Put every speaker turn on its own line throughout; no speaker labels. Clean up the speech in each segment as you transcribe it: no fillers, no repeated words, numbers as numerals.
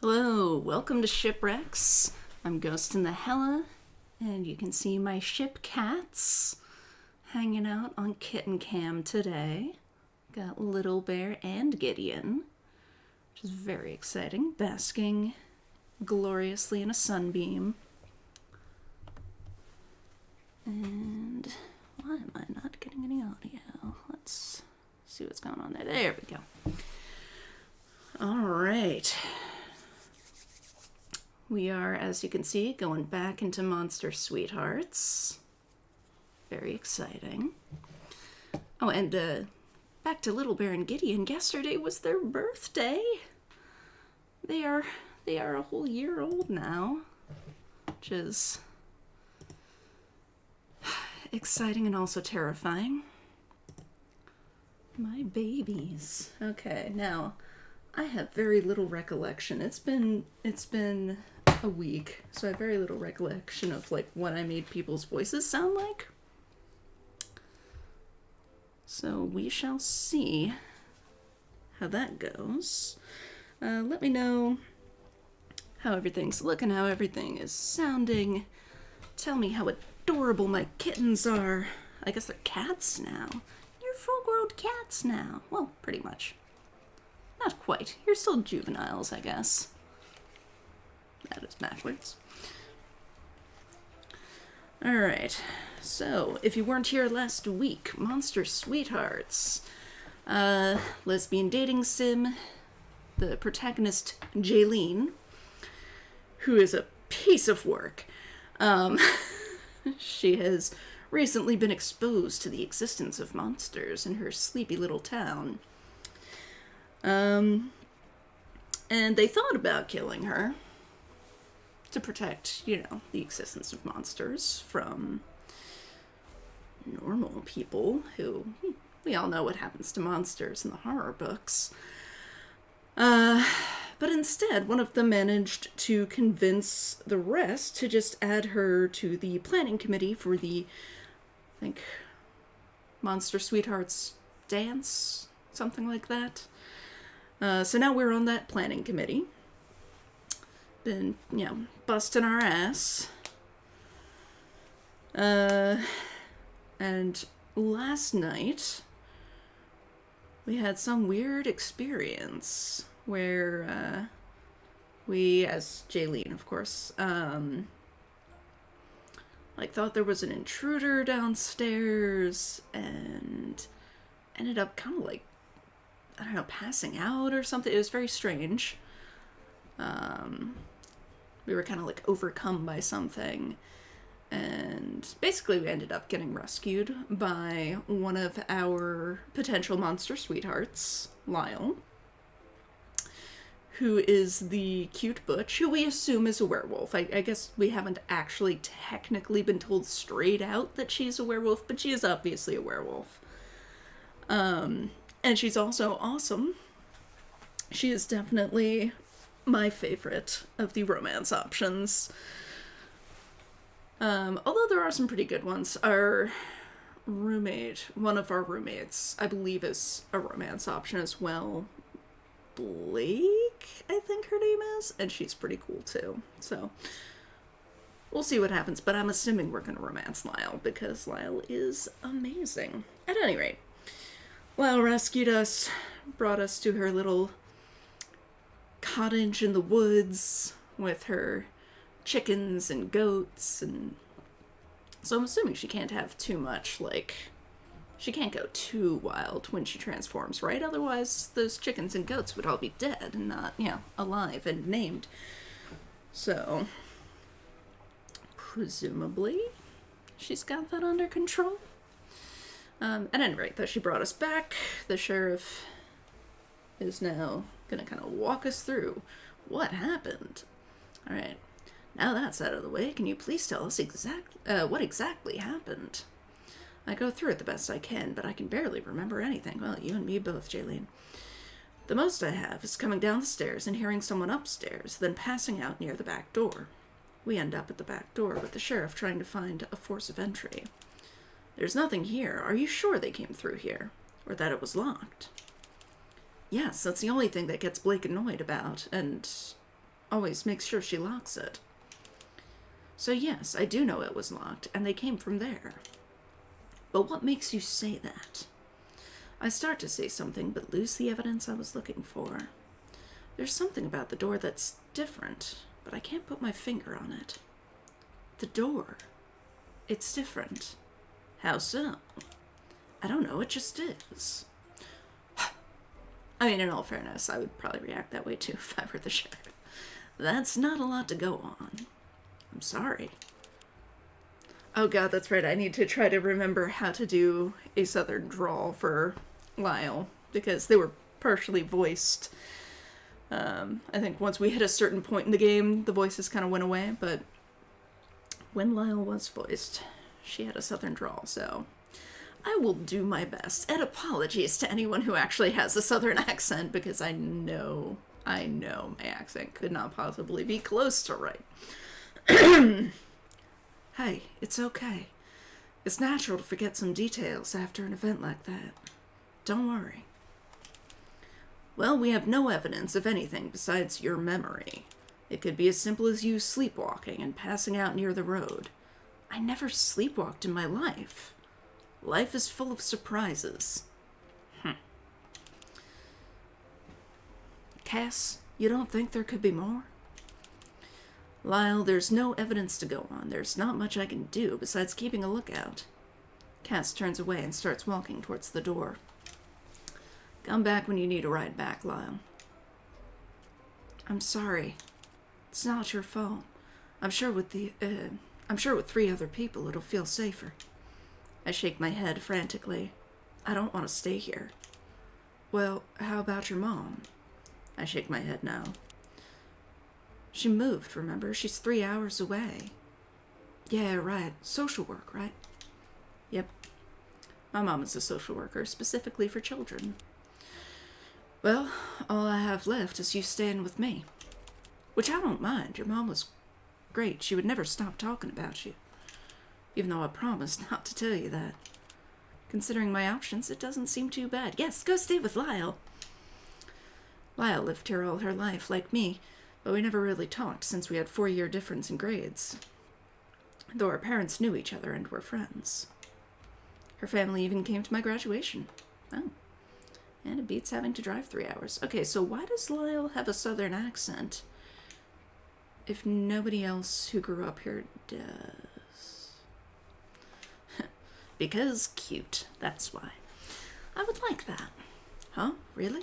Hello, welcome to Shipwrecks. I'm Ghost in the Hella, and you can see my ship cats hanging out on kitten cam today. Got Little Bear and Gideon, which is very exciting, basking gloriously in a sunbeam. And why am I not getting any audio? Let's see what's going on there. There we go. All right. We are, as you can see, going back into Monster Sweethearts. Very exciting. Oh, and back to Little Bear and Gideon. Yesterday was their birthday. They are a whole year old now, which is exciting and also terrifying. My babies. Okay, now I have very little recollection. It's been a week, so I have very little recollection of like what I made people's voices sound like. So we shall see how that goes. Let me know how everything's looking, how everything is sounding. Tell me how adorable my kittens are. I guess they're cats now. You're full-grown cats now. Well, pretty much. Not quite. You're still juveniles, I guess. That is backwards. Alright, so if you weren't here last week, Monster Sweethearts. Lesbian dating sim. The protagonist, Jaylene, who is a piece of work. She has recently been exposed to the existence of monsters in her sleepy little town. And they thought about killing her to protect, the existence of monsters from normal people who, we all know what happens to monsters in the horror books. But instead, one of them managed to convince the rest to just add her to the planning committee for the, I think, Monster Sweethearts dance, something like that. So now we're on that planning committee. Been, busting our ass. And last night, we had some weird experience where we, as Jaylene, of course, thought there was an intruder downstairs and ended up kind of I don't know, passing out or something. It was very strange. We were kind of overcome by something. And basically we ended up getting rescued by one of our potential monster sweethearts, Lyle, who is the cute butch, who we assume is a werewolf. I guess we haven't actually technically been told straight out that she's a werewolf, but she is obviously a werewolf. And she's also awesome. She is definitely my favorite of the romance options. Although there are some pretty good ones. Our roommate, one of our roommates, I believe is a romance option as well. Blake, I think her name is, and she's pretty cool too. So we'll see what happens, but I'm assuming we're gonna romance Lyle because Lyle is amazing. At any rate, Lyle rescued us, brought us to her little cottage in the woods with her chickens and goats, and so I'm assuming she can't have too much, she can't go too wild when she transforms, right? Otherwise, those chickens and goats would all be dead and not, alive and named. So, presumably, she's got that under control. At any rate, though, she brought us back. The sheriff is now gonna kind of walk us through what happened. Alright, now that's out of the way, can you please tell us what exactly happened? I go through it the best I can, but I can barely remember anything. Well, you and me both, Jaylene. The most I have is coming down the stairs and hearing someone upstairs, then passing out near the back door. We end up at the back door with the sheriff trying to find a force of entry. There's nothing here. Are you sure they came through here? Or that it was locked? Yes, that's the only thing that gets Blake annoyed about, and always makes sure she locks it. So yes, I do know it was locked, and they came from there. But what makes you say that? I start to say something, but lose the evidence I was looking for. There's something about the door that's different, but I can't put my finger on it. The door. It's different. How so? I don't know, it just is. I mean, in all fairness, I would probably react that way too if I were the sheriff. That's not a lot to go on. I'm sorry. Oh god, that's right, I need to try to remember how to do a southern drawl for Lyle, because they were partially voiced. I think once we hit a certain point in the game, the voices kind of went away, but when Lyle was voiced, she had a southern drawl, so I will do my best. And apologies to anyone who actually has a southern accent, because I know my accent could not possibly be close to right. Hey, it's okay. It's natural to forget some details after an event like that. Don't worry. Well, we have no evidence of anything besides your memory. It could be as simple as you sleepwalking and passing out near the road. I never sleepwalked in my life. Life is full of surprises. Cass, you don't think there could be more? Lyle, there's no evidence to go on. There's not much I can do besides keeping a lookout. Cass turns away and starts walking towards the door. Come back when you need a ride back, Lyle. I'm sorry. It's not your fault. I'm sure with 3 other people it'll feel safer. I shake my head frantically. I don't want to stay here. Well, how about your mom? I shake my head now. She moved, remember? She's 3 hours away. Yeah, right. Social work, right? Yep. My mom is a social worker, specifically for children. Well, all I have left is you staying with me. Which I don't mind. Your mom was great. She would never stop talking about you. Even though I promised not to tell you that. Considering my options, it doesn't seem too bad. Yes, go stay with Lyle. Lyle lived here all her life, like me, but we never really talked since we had 4-year difference in grades. Though our parents knew each other and were friends. Her family even came to my graduation. Oh. And it beats having to drive 3 hours. Okay, so why does Lyle have a southern accent if nobody else who grew up here does? Because cute, that's why. I would like that. Huh? Really?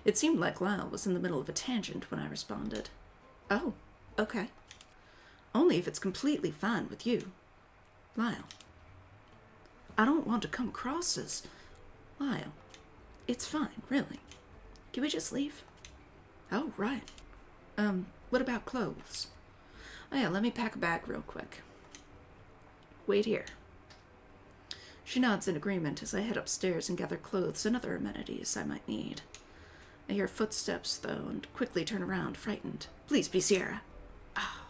It seemed like Lyle was in the middle of a tangent when I responded. Oh, okay. Only if it's completely fine with you. Lyle. I don't want to come across as... Lyle. It's fine, really. Can we just leave? Oh, right. What about clothes? Oh yeah, let me pack a bag real quick. Wait here. She nods in agreement as I head upstairs and gather clothes and other amenities I might need. I hear footsteps, though, and quickly turn around, frightened. Please be Sierra. Oh.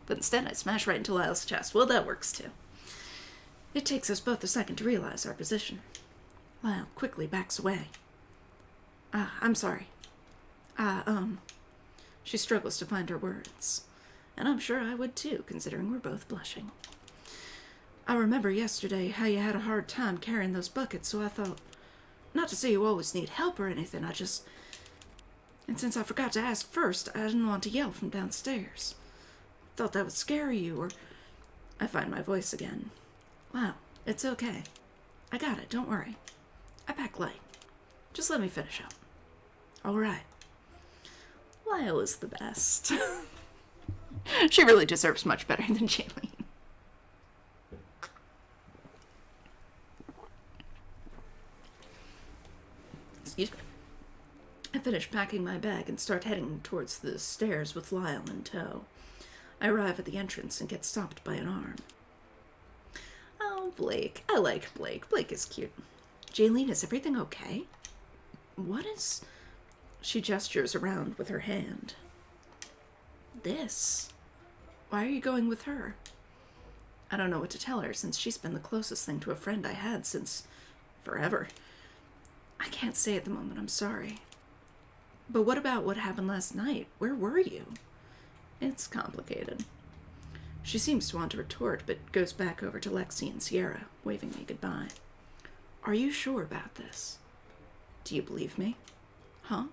But instead I smash right into Lyle's chest. Well, that works, too. It takes us both a second to realize our position. Lyle quickly backs away. I'm sorry. She struggles to find her words. And I'm sure I would too, considering we're both blushing. I remember yesterday how you had a hard time carrying those buckets, so I thought, not to say you always need help or anything, and since I forgot to ask first, I didn't want to yell from downstairs. Thought that would scare you, or... I find my voice again. Wow, it's okay. I got it, don't worry. I pack light. Just let me finish up. All right. Lyle is the best. She really deserves much better than Jaylene. Excuse me. I finish packing my bag and start heading towards the stairs with Lyle in tow. I arrive at the entrance and get stopped by an arm. Oh, Blake. I like Blake. Blake is cute. Jaylene, is everything okay? What is... She gestures around with her hand. This? Why are you going with her? I don't know what to tell her since she's been the closest thing to a friend I had since... forever. I can't say at the moment, I'm sorry. But what about what happened last night? Where were you? It's complicated. She seems to want to retort, but goes back over to Lexi and Sierra, waving me goodbye. Are you sure about this? Do you believe me? Huh?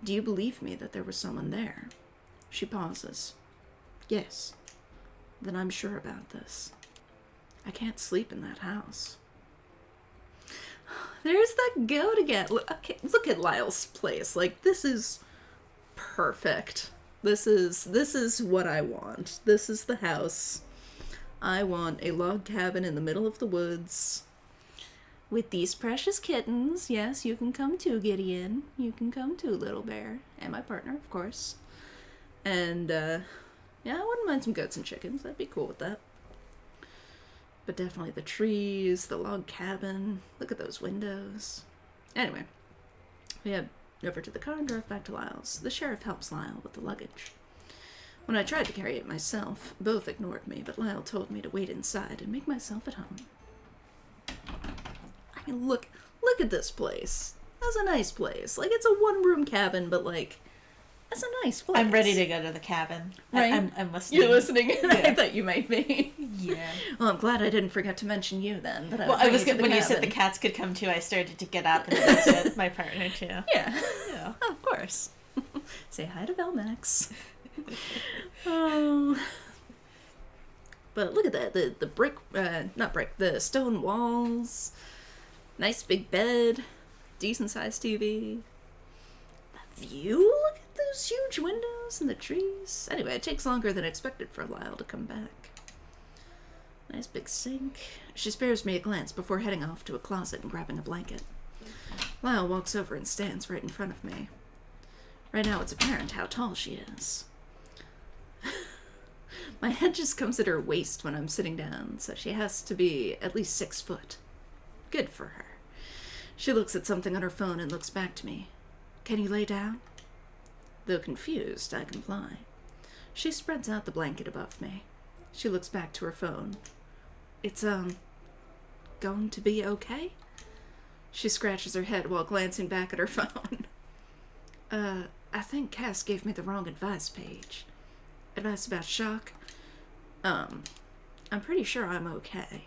Do you believe me that there was someone there? She pauses. Yes. Then I'm sure about this. I can't sleep in that house. There's that goat again. Okay, look at Lyle's place. Like, this is perfect. This is what I want. This is the house. I want a log cabin in the middle of the woods with these precious kittens. Yes, you can come too, Gideon. You can come too, Little Bear. And my partner, of course. And, yeah, I wouldn't mind some goats and chickens. I'd be cool with that. But definitely the trees, the log cabin. Look at those windows. Anyway, we head over to the car and drove back to Lyle's. The sheriff helps Lyle with the luggage. When I tried to carry it myself, both ignored me, but Lyle told me to wait inside and make myself at home. I mean, look at this place. That's a nice place. Like, it's a one-room cabin, but, like, that's a nice place.
I'm ready to go to the cabin.
Right?
I'm listening.
You're listening?
Yeah.
I thought you might be.
Yeah.
Well, I'm glad I didn't forget to mention you then. That
Well, I was
when
you said the cats could come too, I started to get up and visit my partner too.
Yeah.
Yeah.
Of course. Say hi to Velmax. Oh. But look at that. The brick, not brick, the stone walls. Nice big bed. Decent sized TV. The view? Look at those huge windows and the trees. Anyway, it takes longer than expected for Lyle to come back. Nice big sink. She spares me a glance before heading off to a closet and grabbing a blanket. Lyle walks over and stands right in front of me. Right now it's apparent how tall she is. My head just comes at her waist when I'm sitting down, so she has to be at least 6 foot. Good for her. She looks at something on her phone and looks back to me. Can you lay down? Though confused, I comply. She spreads out the blanket above me. She looks back to her phone. It's, going to be okay? She scratches her head while glancing back at her phone. I think Cass gave me the wrong advice page. Advice about shock? I'm pretty sure I'm okay.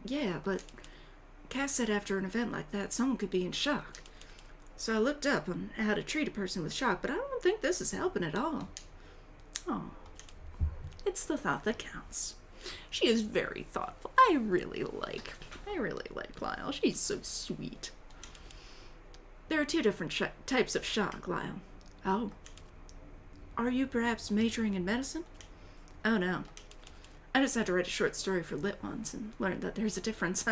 Yeah, but Cass said after an event like that, someone could be in shock. So I looked up on how to treat a person with shock, but I don't think this is helping at all. Oh, it's the thought that counts. She is very thoughtful. I really like Lyle. She's so sweet. There are 2 different types of shock, Lyle. Oh. Are you perhaps majoring in medicine? Oh, no. I just had to write a short story for Lit once and learned that there's a difference.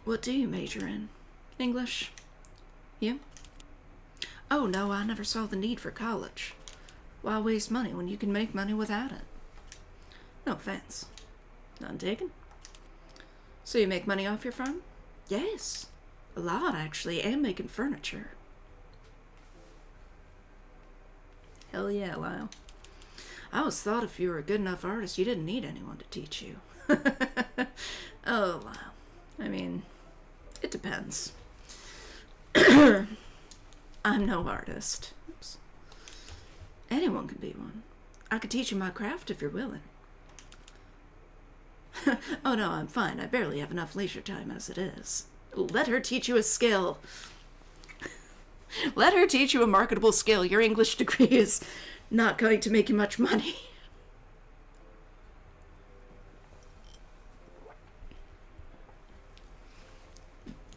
What do you major in? English? You? Oh, no, I never saw the need for college. Why waste money when you can make money without it? No offense. None taken. So you make money off your farm? Yes. A lot, actually, and making furniture. Hell yeah, Lyle. I always thought if you were a good enough artist, you didn't need anyone to teach you. Oh, Lyle. I mean, it depends. I'm no artist. Oops. Anyone can be one. I could teach you my craft if you're willing. Oh no, I'm fine. I barely have enough leisure time as it is. Let her teach you a skill. Let her teach you a marketable skill. Your English degree is not going to make you much money.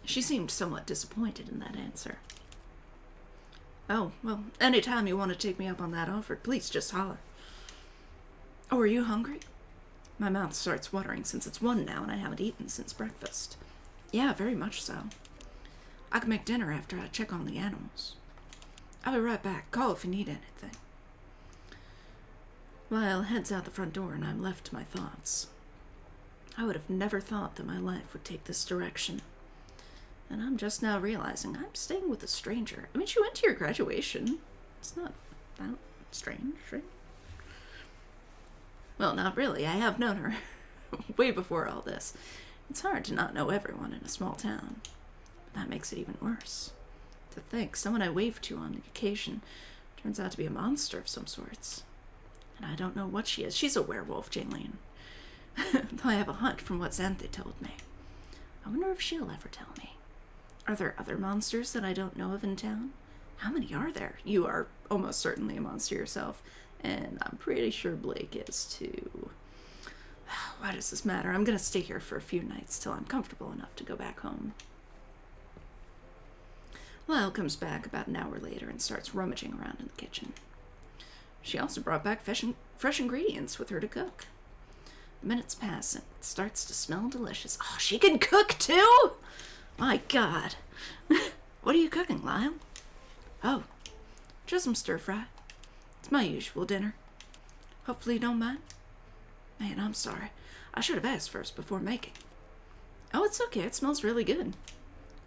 She seemed somewhat disappointed in that answer. Oh, well, anytime you want to take me up on that offer, please just holler. Oh, are you hungry? My mouth starts watering since it's 1 now and I haven't eaten since breakfast. Yeah, very much so. I can make dinner after I check on the animals. I'll be right back. Call if you need anything. Lyle heads out the front door and I'm left to my thoughts. I would have never thought that my life would take this direction. And I'm just now realizing I'm staying with a stranger. I mean, she went to your graduation. It's not that strange, right? Well, not really. I have known her way before all this. It's hard to not know everyone in a small town. That makes it even worse. to think. Someone I waved to on the occasion turns out to be a monster of some sorts. And I don't know what she is. She's a werewolf, Jaylene. Though I have a hunch from what Xanthe told me. I wonder if she'll ever tell me. Are there other monsters that I don't know of in town? How many are there? You are almost certainly a monster yourself, and I'm pretty sure Blake is too. Why does this matter? I'm gonna stay here for a few nights till I'm comfortable enough to go back home. Lyle comes back about an hour later and starts rummaging around in the kitchen. She also brought back fresh ingredients with her to cook. The minutes pass and it starts to smell delicious. Oh, she can cook too? My God. What are you cooking, Lyle? Oh, just some stir fry. It's my usual dinner. Hopefully you don't mind. Man, I'm sorry. I should have asked first before making. Oh, it's okay. It smells really good.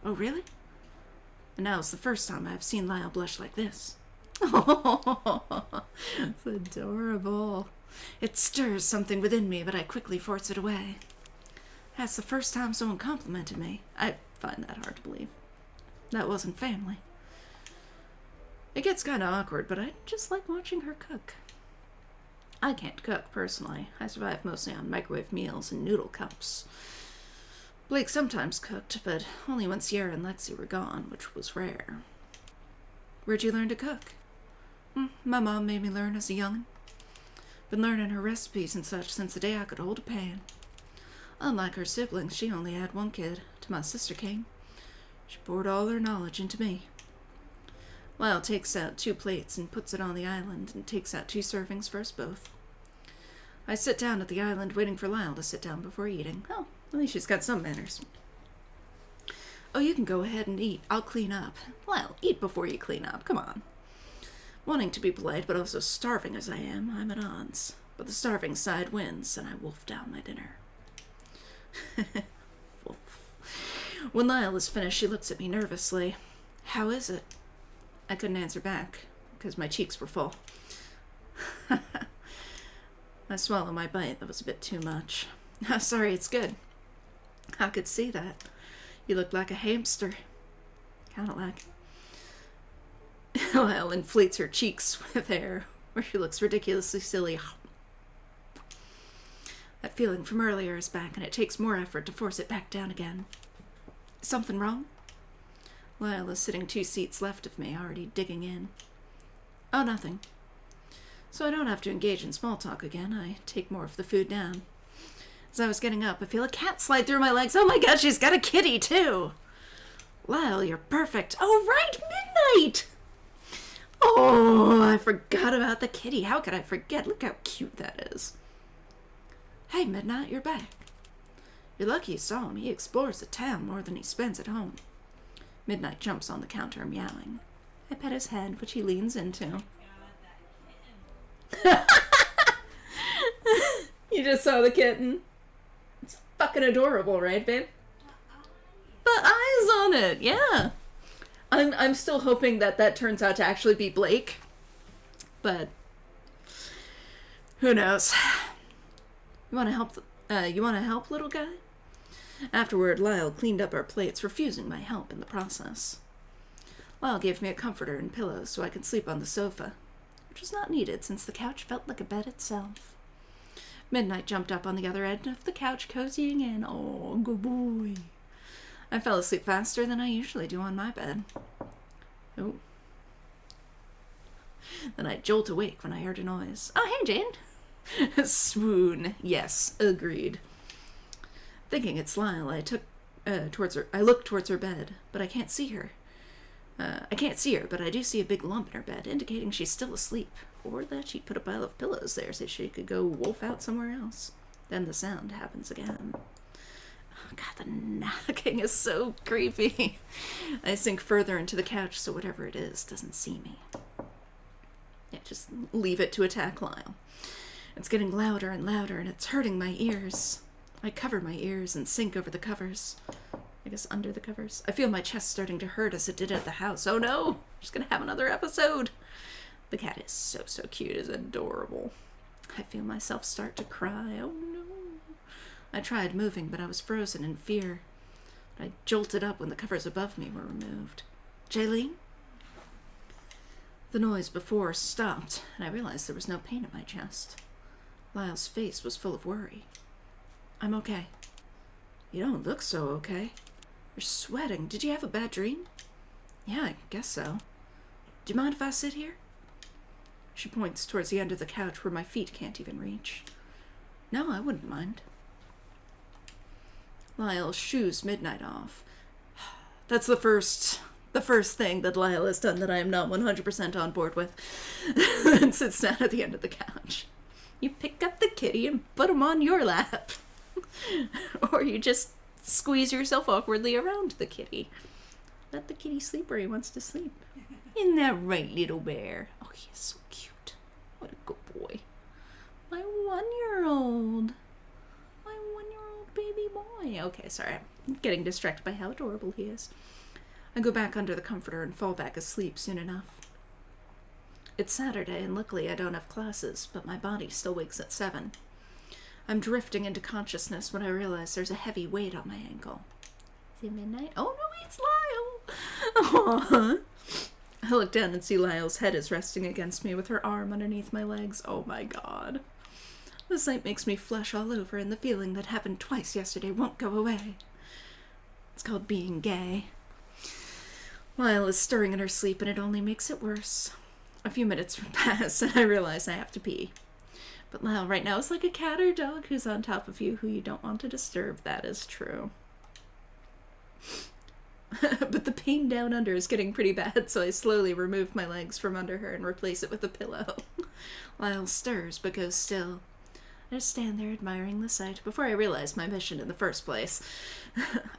Oh, really? And now it's the first time I've seen Lyle blush like this. Oh, it's adorable. It stirs something within me, but I quickly force it away. That's the first time someone complimented me. I find that hard to believe. That wasn't family. It gets kind of awkward, but I just like watching her cook. I can't cook, personally. I survive mostly on microwave meals and noodle cups. Blake sometimes cooked, but only when Sierra and Lexi were gone, which was rare. Where'd you learn to cook? My mom made me learn as a young'un. Been learning her recipes and such since the day I could hold a pan. Unlike her siblings, she only had one kid, till my sister came. She poured all her knowledge into me. Lyle takes out 2 plates and puts it on the island and takes out 2 servings for us both. I sit down at the island waiting for Lyle to sit down before eating. Oh, at least she's got some manners. Oh, you can go ahead and eat. I'll clean up. Lyle, eat before you clean up. Come on. Wanting to be polite, but also starving as I am, I'm at odds. But the starving side wins, and I wolf down my dinner. Wolf. When Lyle is finished, she looks at me nervously. How is it? I couldn't answer back, because my cheeks were full. I swallow my bite. That was a bit too much. Sorry, it's good. I could see that. You look like a hamster. Kind of like. Lyle inflates her cheeks with air, where she looks ridiculously silly. That feeling from earlier is back, and it takes more effort to force it back down again. Something wrong? Lyle is sitting 2 seats left of me, already digging in. Oh, nothing. So I don't have to engage in small talk again. I take more of the food down. As I was getting up, I feel a cat slide through my legs. Oh my God, she's got a kitty, too! Lyle, you're perfect. Oh, right, Midnight! Oh, I forgot about the kitty. How could I forget? Look how cute that is. Hey, Midnight, you're back. You're lucky you saw him. He explores the town more than he spends at home. Midnight jumps on the counter, meowing. I pet his head, which he leans into. You just saw the kitten. It's fucking adorable, right, babe? The eyes on it, yeah. I'm still hoping that turns out to actually be Blake, but who knows? You want to help? You want to help, little guy? Afterward, Lyle cleaned up our plates, refusing my help in the process. Lyle gave me a comforter and pillows so I could sleep on the sofa, which was not needed since the couch felt like a bed itself. Midnight jumped up on the other end of the couch, cozying in. Oh, good boy. I fell asleep faster than I usually do on my bed. Oh. Then I jolt awake when I heard a noise. Oh, hey, Jane. Swoon. Yes, agreed. Thinking it's Lyle, I look towards her bed, but I can't see her. But I do see a big lump in her bed, indicating she's still asleep, or that she'd put a pile of pillows there so she could go wolf out somewhere else. Then the sound happens again. Oh, God, the knocking is so creepy. I sink further into the couch so whatever it is doesn't see me. Yeah, just leave it to attack Lyle. It's getting louder and louder, and it's hurting my ears. I cover my ears and sink over the covers. I guess under the covers. I feel my chest starting to hurt as it did at the house. Oh no! She's gonna have another episode! The cat is so cute. It's adorable. I feel myself start to cry. Oh no! I tried moving, but I was frozen in fear. I jolted up when the covers above me were removed. Jaylene? The noise before stopped, and I realized there was no pain in my chest. Lyle's face was full of worry. I'm okay. You don't look so okay. You're sweating. Did you have a bad dream? Yeah, I guess so. Do you mind if I sit here? She points towards the end of the couch where my feet can't even reach. No, I wouldn't mind. Lyle shoos Midnight off. That's the first thing that Lyle has done that I am not 100% on board with. And sits down at the end of the couch. You pick up the kitty and put him on your lap. Or you just squeeze yourself awkwardly around the kitty. Let the kitty sleep where he wants to sleep. Isn't that right, little bear? Oh, he is so cute. What a good boy. My 1-year-old. My 1-year-old baby boy. Okay, sorry. I'm getting distracted by how adorable he is. I go back under the comforter and fall back asleep soon enough. It's Saturday, and luckily I don't have classes, but my body still wakes at 7. I'm drifting into consciousness when I realize there's a heavy weight on my ankle. Is it midnight? Oh no, it's Lyle! Aww. I look down and see Lyle's head is resting against me with her arm underneath my legs. Oh my god. The sight makes me flush all over, and the feeling that happened twice yesterday won't go away. It's called being gay. Lyle is stirring in her sleep, and it only makes it worse. A few minutes pass, and I realize I have to pee. But Lyle right now is like a cat or dog who's on top of you who you don't want to disturb. That is true. But the pain down under is getting pretty bad, so I slowly remove my legs from under her and replace it with a pillow. Lyle stirs, but goes still. I just stand there admiring the sight before I realize my mission in the first place.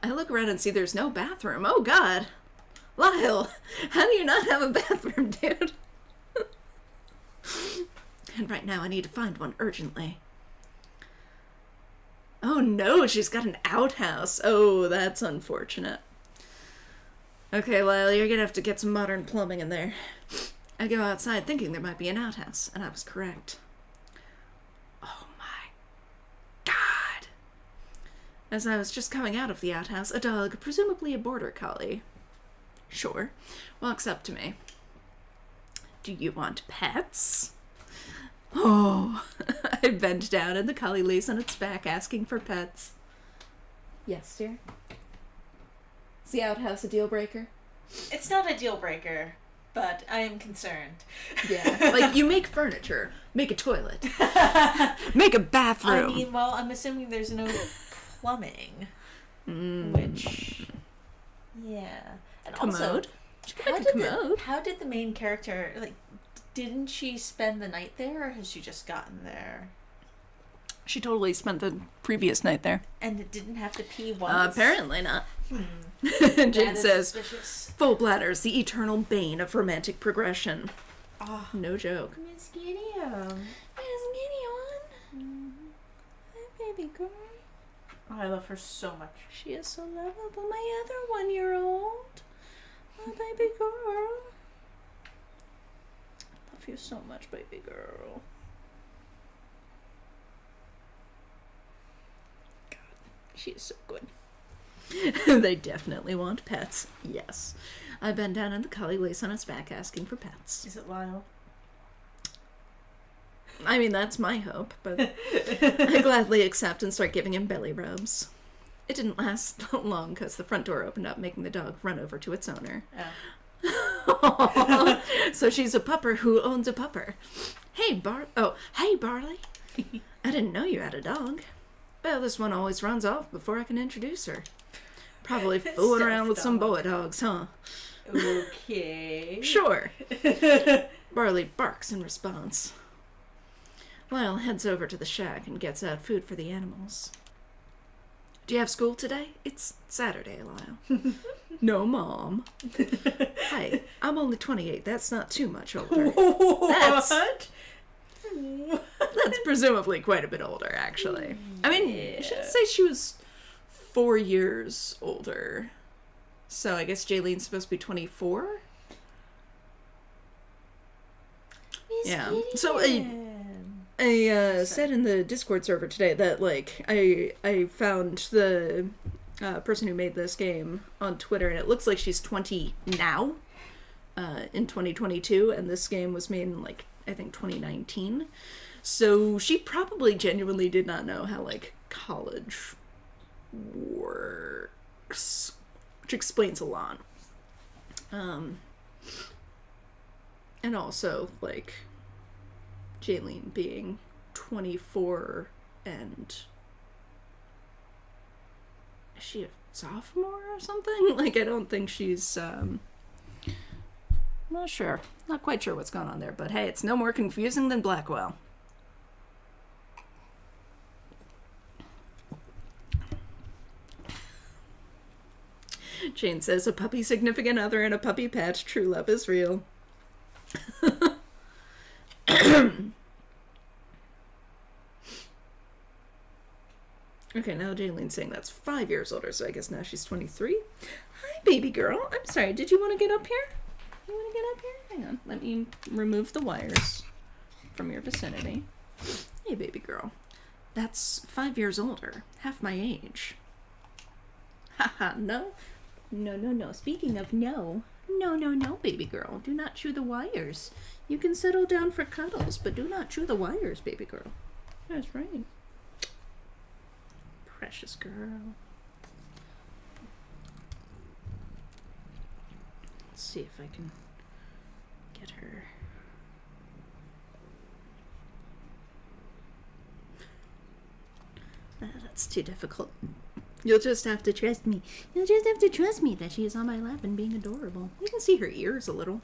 I look around and see there's no bathroom. Oh god! Lyle! How do you not have a bathroom, dude? And right now I need to find one urgently. Oh no, she's got an outhouse. Oh, that's unfortunate. Okay, Lyle, you're gonna have to get some modern plumbing in there. I go outside thinking there might be an outhouse, and I was correct. Oh my god. As I was just coming out of the outhouse, a dog, presumably a border collie, sure, walks up to me. Do you want pets? Oh, I bend down and the collie lays on its back asking for pets. Yes, dear. Is the outhouse a deal breaker?
It's not a deal breaker, but I am concerned.
Yeah, like you make furniture, make a toilet, make a bathroom.
I mean, well, I'm assuming there's no plumbing, which, yeah. And
Commode?
Also, how did the main character, like, didn't she spend the night there, or has she just gotten there?
She totally spent the previous night there.
And it didn't have to pee once?
Apparently not. Jade says, suspicious. Full bladders, the eternal bane of romantic progression. Oh, no joke.
Miss Gideon.
Miss Gideon. Hi, baby girl.
Oh, I love her so much.
She is so lovable. My other 1-year-old. My baby girl. I love you so much, baby girl. God, she is so good. They definitely want pets. Yes. I bend down and the collie lays on its back asking for pets.
Is it Lyle?
I mean, that's my hope, but I gladly accept and start giving him belly rubs. It didn't last long because the front door opened up, making the dog run over to its owner. Oh. So she's a pupper who owns a pupper. Hey, Barley. I didn't know you had a dog. Well, this one always runs off before I can introduce her. Probably fooling around with some boa dogs, huh?
Okay.
Sure. Barley barks in response. Lyle heads over to the shack and gets out food for the animals. Do you have school today? It's Saturday, Lyle. No, Mom. Hey, I'm only 28. That's not too much older.
What?
That's presumably quite a bit older, actually. I mean, I should say she was 4 years older. So I guess Jaylene's supposed to be 24? Yeah. So I said in the Discord server today that, like, I found the person who made this game on Twitter, and it looks like she's 20 now, in 2022, and this game was made in, like, I think 2019. So she probably genuinely did not know how, like, college works, which explains a lot. And also, like, Jaylene being 24 and... Is she a sophomore or something? Like, I don't think she's, I'm not sure. Not quite sure what's going on there, but hey, it's no more confusing than Blackwell. Jane says, a puppy significant other and a puppy pet. True love is real. Okay, now Jaylene's saying that's 5 years older, so I guess now she's 23. Hi, baby girl. I'm sorry, did you want to get up here? You want to get up here? Hang on, let me remove the wires from your vicinity. Hey, baby girl. That's 5 years older. Half my age. Haha, no. No. Speaking of no. No, baby girl. Do not chew the wires. You can settle down for cuddles, but do not chew the wires, baby girl. That's right. Precious girl. Let's see if I can get her. That's too difficult. You'll just have to trust me. You'll just have to trust me that she is on my lap and being adorable. You can see her ears a little.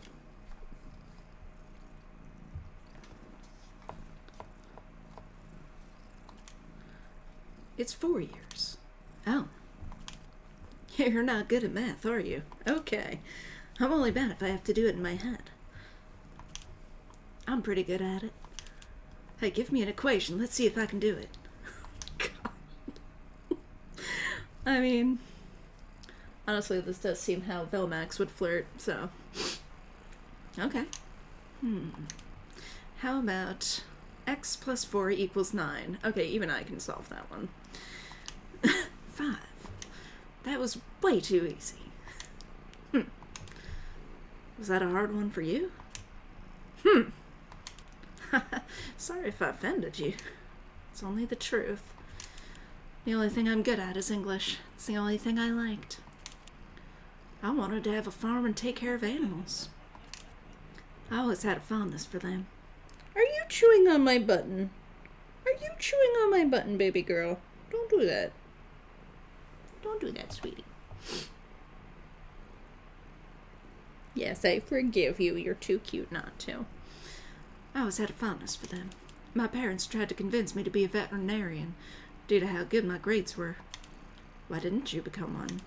It's 4 years. Oh. You're not good at math, are you? Okay. I'm only bad if I have to do it in my head. I'm pretty good at it. Hey, give me an equation. Let's see if I can do it. God. I mean, honestly, this does seem how Velmax would flirt, so. Okay. How about x plus 4 equals 9? Okay, even I can solve that one. 5. That was way too easy. Was that a hard one for you? Sorry if I offended you. It's only the truth. The only thing I'm good at is English. It's the only thing I liked. I wanted to have a farm and take care of animals. I always had a fondness for them. Are you chewing on my button? Are you chewing on my button, baby girl? Don't do that. Don't do that, sweetie. Yes, I forgive you. You're too cute not to. I always had a fondness for them. My parents tried to convince me to be a veterinarian due to how good my grades were. Why didn't you become one?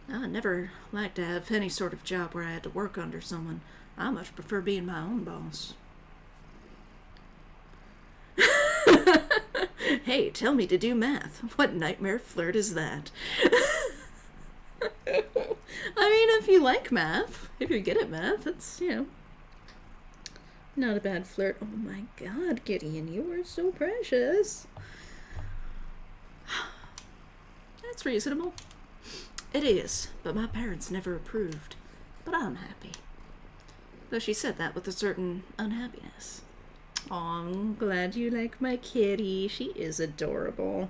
I never liked to have any sort of job where I had to work under someone. I much prefer being my own boss. Hey, tell me to do math. What nightmare flirt is that? I mean, if you like math, if you're good at math, it's, not a bad flirt. Oh my god, Gideon, you are so precious. That's reasonable. It is, but my parents never approved. But I'm happy. Though she said that with a certain unhappiness. Aw, I'm glad you like my kitty. She is adorable.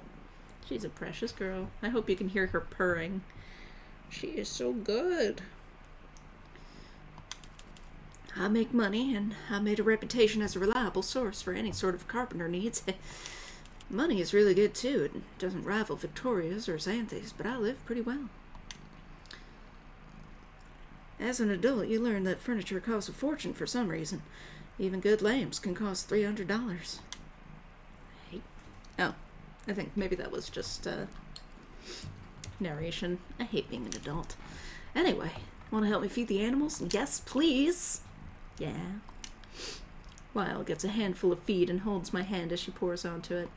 She's a precious girl. I hope you can hear her purring. She is so good. I make money, and I made a reputation as a reliable source for any sort of carpenter needs. Money is really good, too. It doesn't rival Victoria's or Xanthi's, but I live pretty well. As an adult, you learn that furniture costs a fortune for some reason. Even good lamps can cost $300. Oh, I think maybe that was just narration. I hate being an adult. Anyway, want to help me feed the animals? Yes, please. Yeah. Lyle gets a handful of feed and holds my hand as she pours onto it.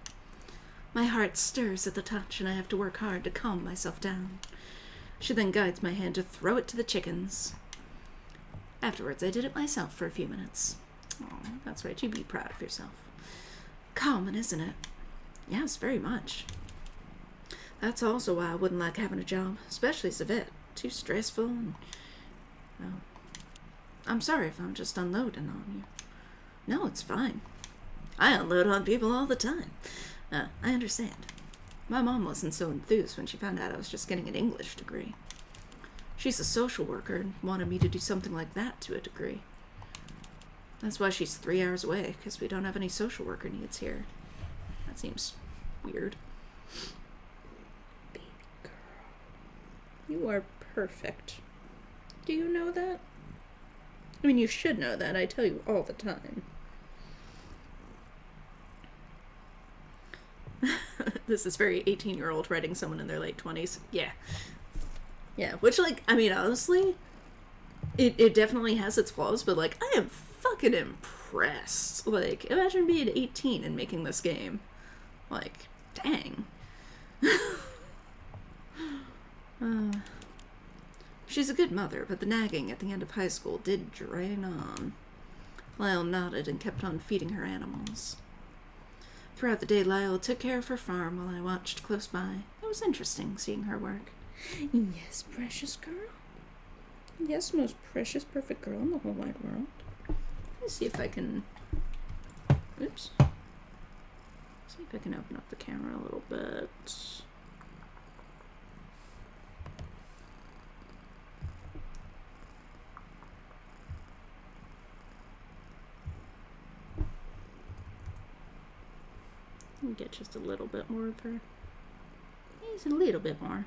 My heart stirs at the touch, and I have to work hard to calm myself down. She then guides my hand to throw it to the chickens. Afterwards, I did it myself for a few minutes. Oh, that's right, you be proud of yourself. Calming, isn't it? Yes, very much. That's also why I wouldn't like having a job, especially as a vet. Too stressful and... Well, I'm sorry if I'm just unloading on you. No, it's fine. I unload on people all the time. I understand. My mom wasn't so enthused when she found out I was just getting an English degree. She's a social worker and wanted me to do something like that to a degree. That's why she's 3 hours away, because we don't have any social worker needs here. That seems weird. Baby girl. You are perfect. Do you know that? I mean, you should know that. I tell you all the time. This is very 18-year-old writing someone in their late 20s. Yeah. Yeah, which, like, I mean, honestly, it definitely has its flaws, but, like, I am fucking impressed. Like, imagine being 18 and making this game. Like, dang. She's a good mother, but the nagging at the end of high school did drain on. Lyle nodded and kept on feeding her animals. Throughout the day, Lyle took care of her farm while I watched close by. It was interesting seeing her work. Yes, precious girl. Yes, most precious, perfect girl in the whole wide world. Let's see if I can... Oops. See if I can open up the camera a little bit. Get just a little bit more of her. Just a little bit more.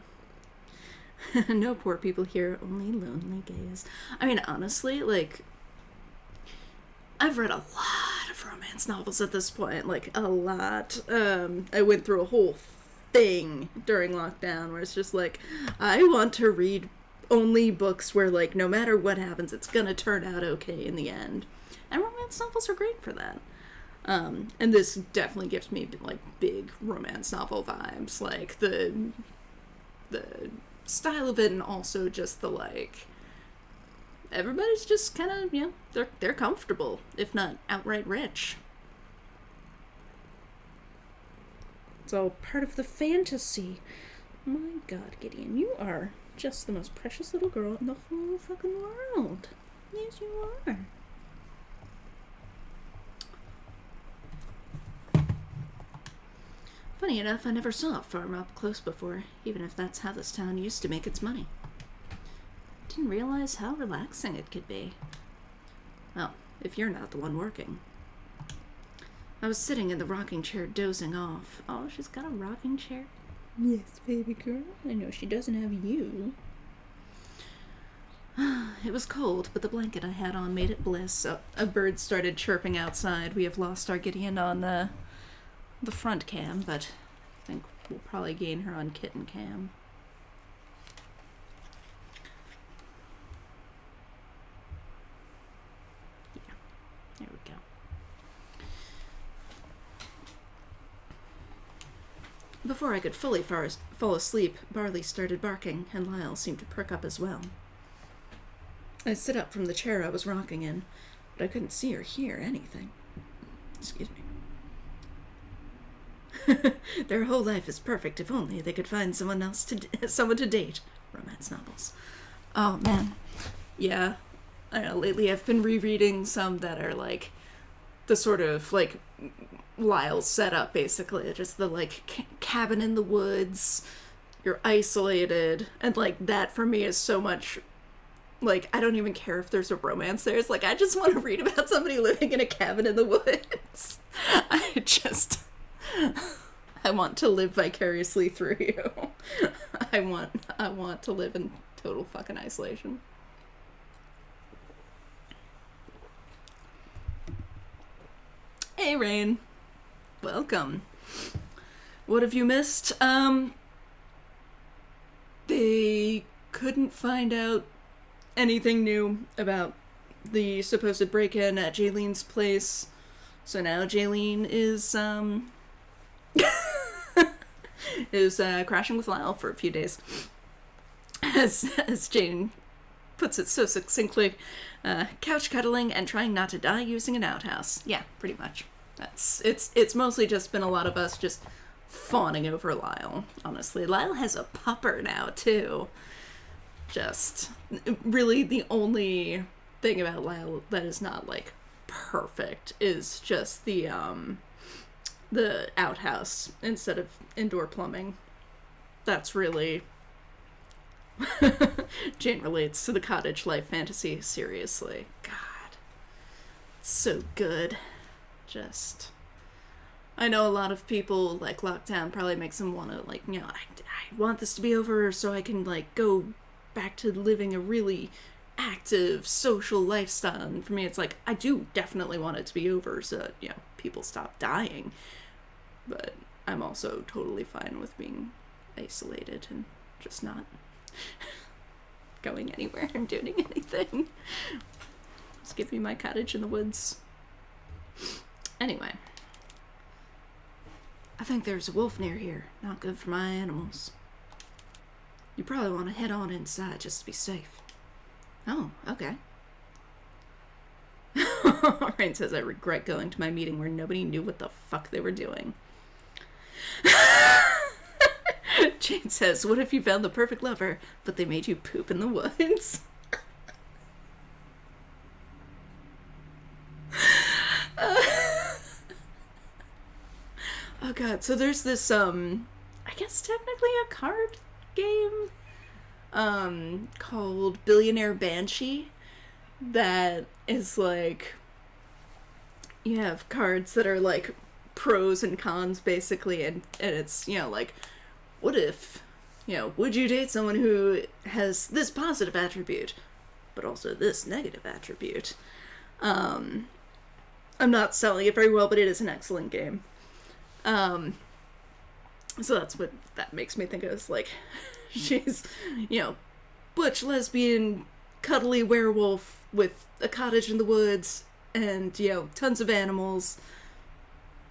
No poor people here, only lonely gays. I mean, honestly, like, I've read a lot of romance novels at this point, like, a lot. I went through a whole thing during lockdown where it's just like, I want to read only books where, like, no matter what happens, it's gonna turn out okay in the end. And romance novels are great for that. And this definitely gives me, like, big romance novel vibes, like, the style of it, and also just the, like, everybody's just kind of, you know, they're comfortable, if not outright rich. It's all part of the fantasy. My God, Gideon, you are just the most precious little girl in the whole fucking world. Yes, you are. Funny enough, I never saw a farm up close before, even if that's how this town used to make its money. Didn't realize how relaxing it could be. Well, if you're not the one working. I was sitting in the rocking chair dozing off. Oh, she's got a rocking chair? Yes, baby girl. I know she doesn't have you. It was cold, but the blanket I had on made it bliss. So a bird started chirping outside. We have lost our Gideon on the front cam, but I think we'll probably gain her on kitten cam. Yeah, there we go. Before I could fully fall asleep, Barley started barking, and Lyle seemed to perk up as well. I sit up from the chair I was rocking in, but I couldn't see or hear anything. Excuse me. Their whole life is perfect if only they could find someone to date. Romance novels. Oh, man. Yeah. I don't know, lately I've been rereading some that are, like, the sort of, like, Lyle setup, basically. Just the, like, cabin in the woods. You're isolated. And, like, that for me is so much... Like, I don't even care if there's a romance there. It's like, I just want to read about somebody living in a cabin in the woods. I want to live vicariously through you. I want to live in total fucking isolation. Hey, Rain. Welcome. What have you missed? They couldn't find out anything new about the supposed break-in at Jaylene's place. So now Jaylene is, crashing with Lyle for a few days. As Jane puts it so succinctly, couch cuddling and trying not to die using an outhouse. Yeah, pretty much. It's mostly just been a lot of us just fawning over Lyle, honestly. Lyle has a pupper now, too. Just, really the only thing about Lyle that is not, like, perfect is just the outhouse instead of indoor plumbing. That's really... Jane relates to the cottage life fantasy, seriously. God. It's so good. Just... I know a lot of people, like, lockdown probably makes them want to, like, you know, I want this to be over so I can, like, go back to living a really active social lifestyle. And for me, it's like, I do definitely want it to be over so that, you know, people stop dying. But I'm also totally fine with being isolated and just not going anywhere and doing anything. Just give me my cottage in the woods. Anyway. I think there's a wolf near here. Not good for my animals. You probably want to head on inside just to be safe. Oh, okay. Rain says, I regret going to my meeting where nobody knew what the fuck they were doing. Jane says, what if you found the perfect lover, but they made you poop in the woods? Oh god, so there's this, I guess technically a card game, called Billionaire Banshee, that is like, you have cards that are like pros and cons basically, and it's, you know, like, what if, you know, would you date someone who has this positive attribute, but also this negative attribute? I'm not selling it very well, but it is an excellent game. So that's what that makes me think of, is like, she's, you know, butch, lesbian, cuddly werewolf with a cottage in the woods, and, you know, tons of animals,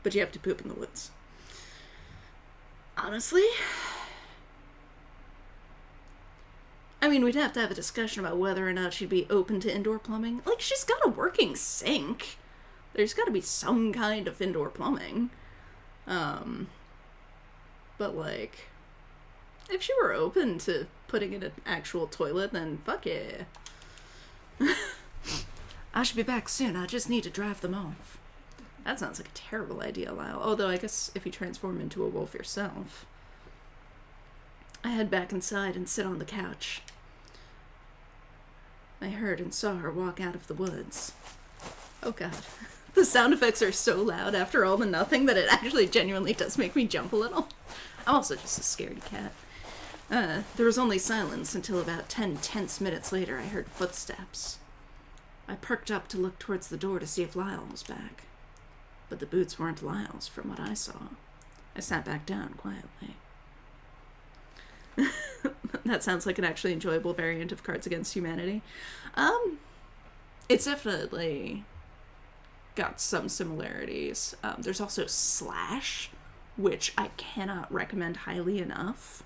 but you have to poop in the woods. Honestly, I mean, we'd have to have a discussion about whether or not she'd be open to indoor plumbing. Like, she's got a working sink. There's gotta be some kind of indoor plumbing. But, like, if she were open to putting in an actual toilet, then fuck yeah. I should be back soon. I just need to drive them off. That sounds like a terrible idea, Lyle. Although, I guess if you transform into a wolf yourself. I head back inside and sit on the couch. I heard and saw her walk out of the woods. Oh god. The sound effects are so loud after all the nothing that it actually genuinely does make me jump a little. I'm also just a scaredy cat. There was only silence until about 10 tense minutes later I heard footsteps. I perked up to look towards the door to see if Lyle was back. But the boots weren't Lyle's from what I saw. I sat back down quietly. That sounds like an actually enjoyable variant of Cards Against Humanity. It's definitely got some similarities. There's also Slash, which I cannot recommend highly enough.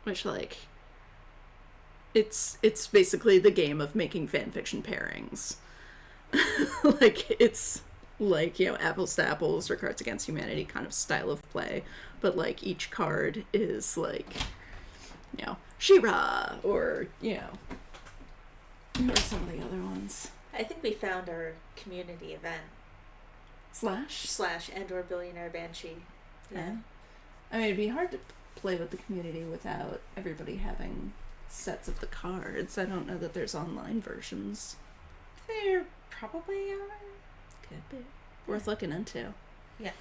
Which, like, it's basically the game of making fanfiction pairings. Like, it's like, you know, Apples to Apples or Cards Against Humanity kind of style of play, but, like, each card is, like, you know, She-Ra, or, you know, or some of the other ones.
I think we found our community event.
Slash
and/or Billionaire Banshee.
Yeah. I mean, it'd be hard to play with the community without everybody having sets of the cards. I don't know that there's online versions.
There probably are.
Could be. Worth looking into.
Yeah.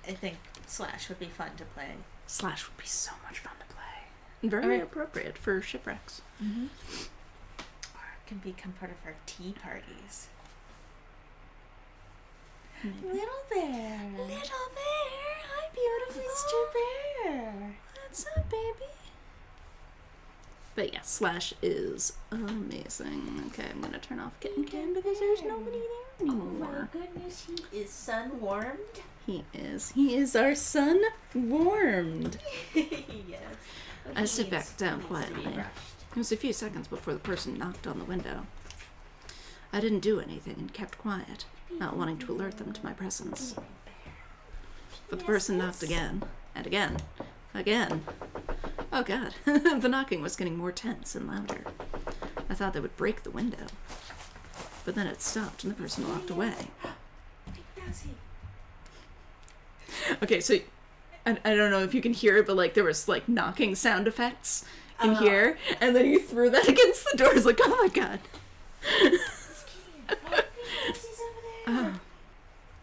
I think Slash would be fun to play.
Slash would be so much fun to play. And very appropriate for shipwrecks.
Mm-hmm. Or it can become part of our tea parties.
Maybe.
Little Bear.
Little Bear. Hi, beautiful.
Mr. Bear.
What's up, baby? But yeah, Slash is amazing. Okay, I'm gonna turn off Kitten Cam because there's nobody there anymore.
Oh my goodness, he is sun-warmed.
He is. He is our sun warmed.
Yes.
I sit back down quietly. It was a few seconds before the person knocked on the window. I didn't do anything and kept quiet, not wanting to alert them to my presence. But the person knocked again, and again, again. Oh god, the knocking was getting more tense and louder. I thought they would break the window. But then it stopped and the person walked away. Okay, so I don't know if you can hear it, but like there was like knocking sound effects in here, and then he threw that against the door. I was like, oh my god.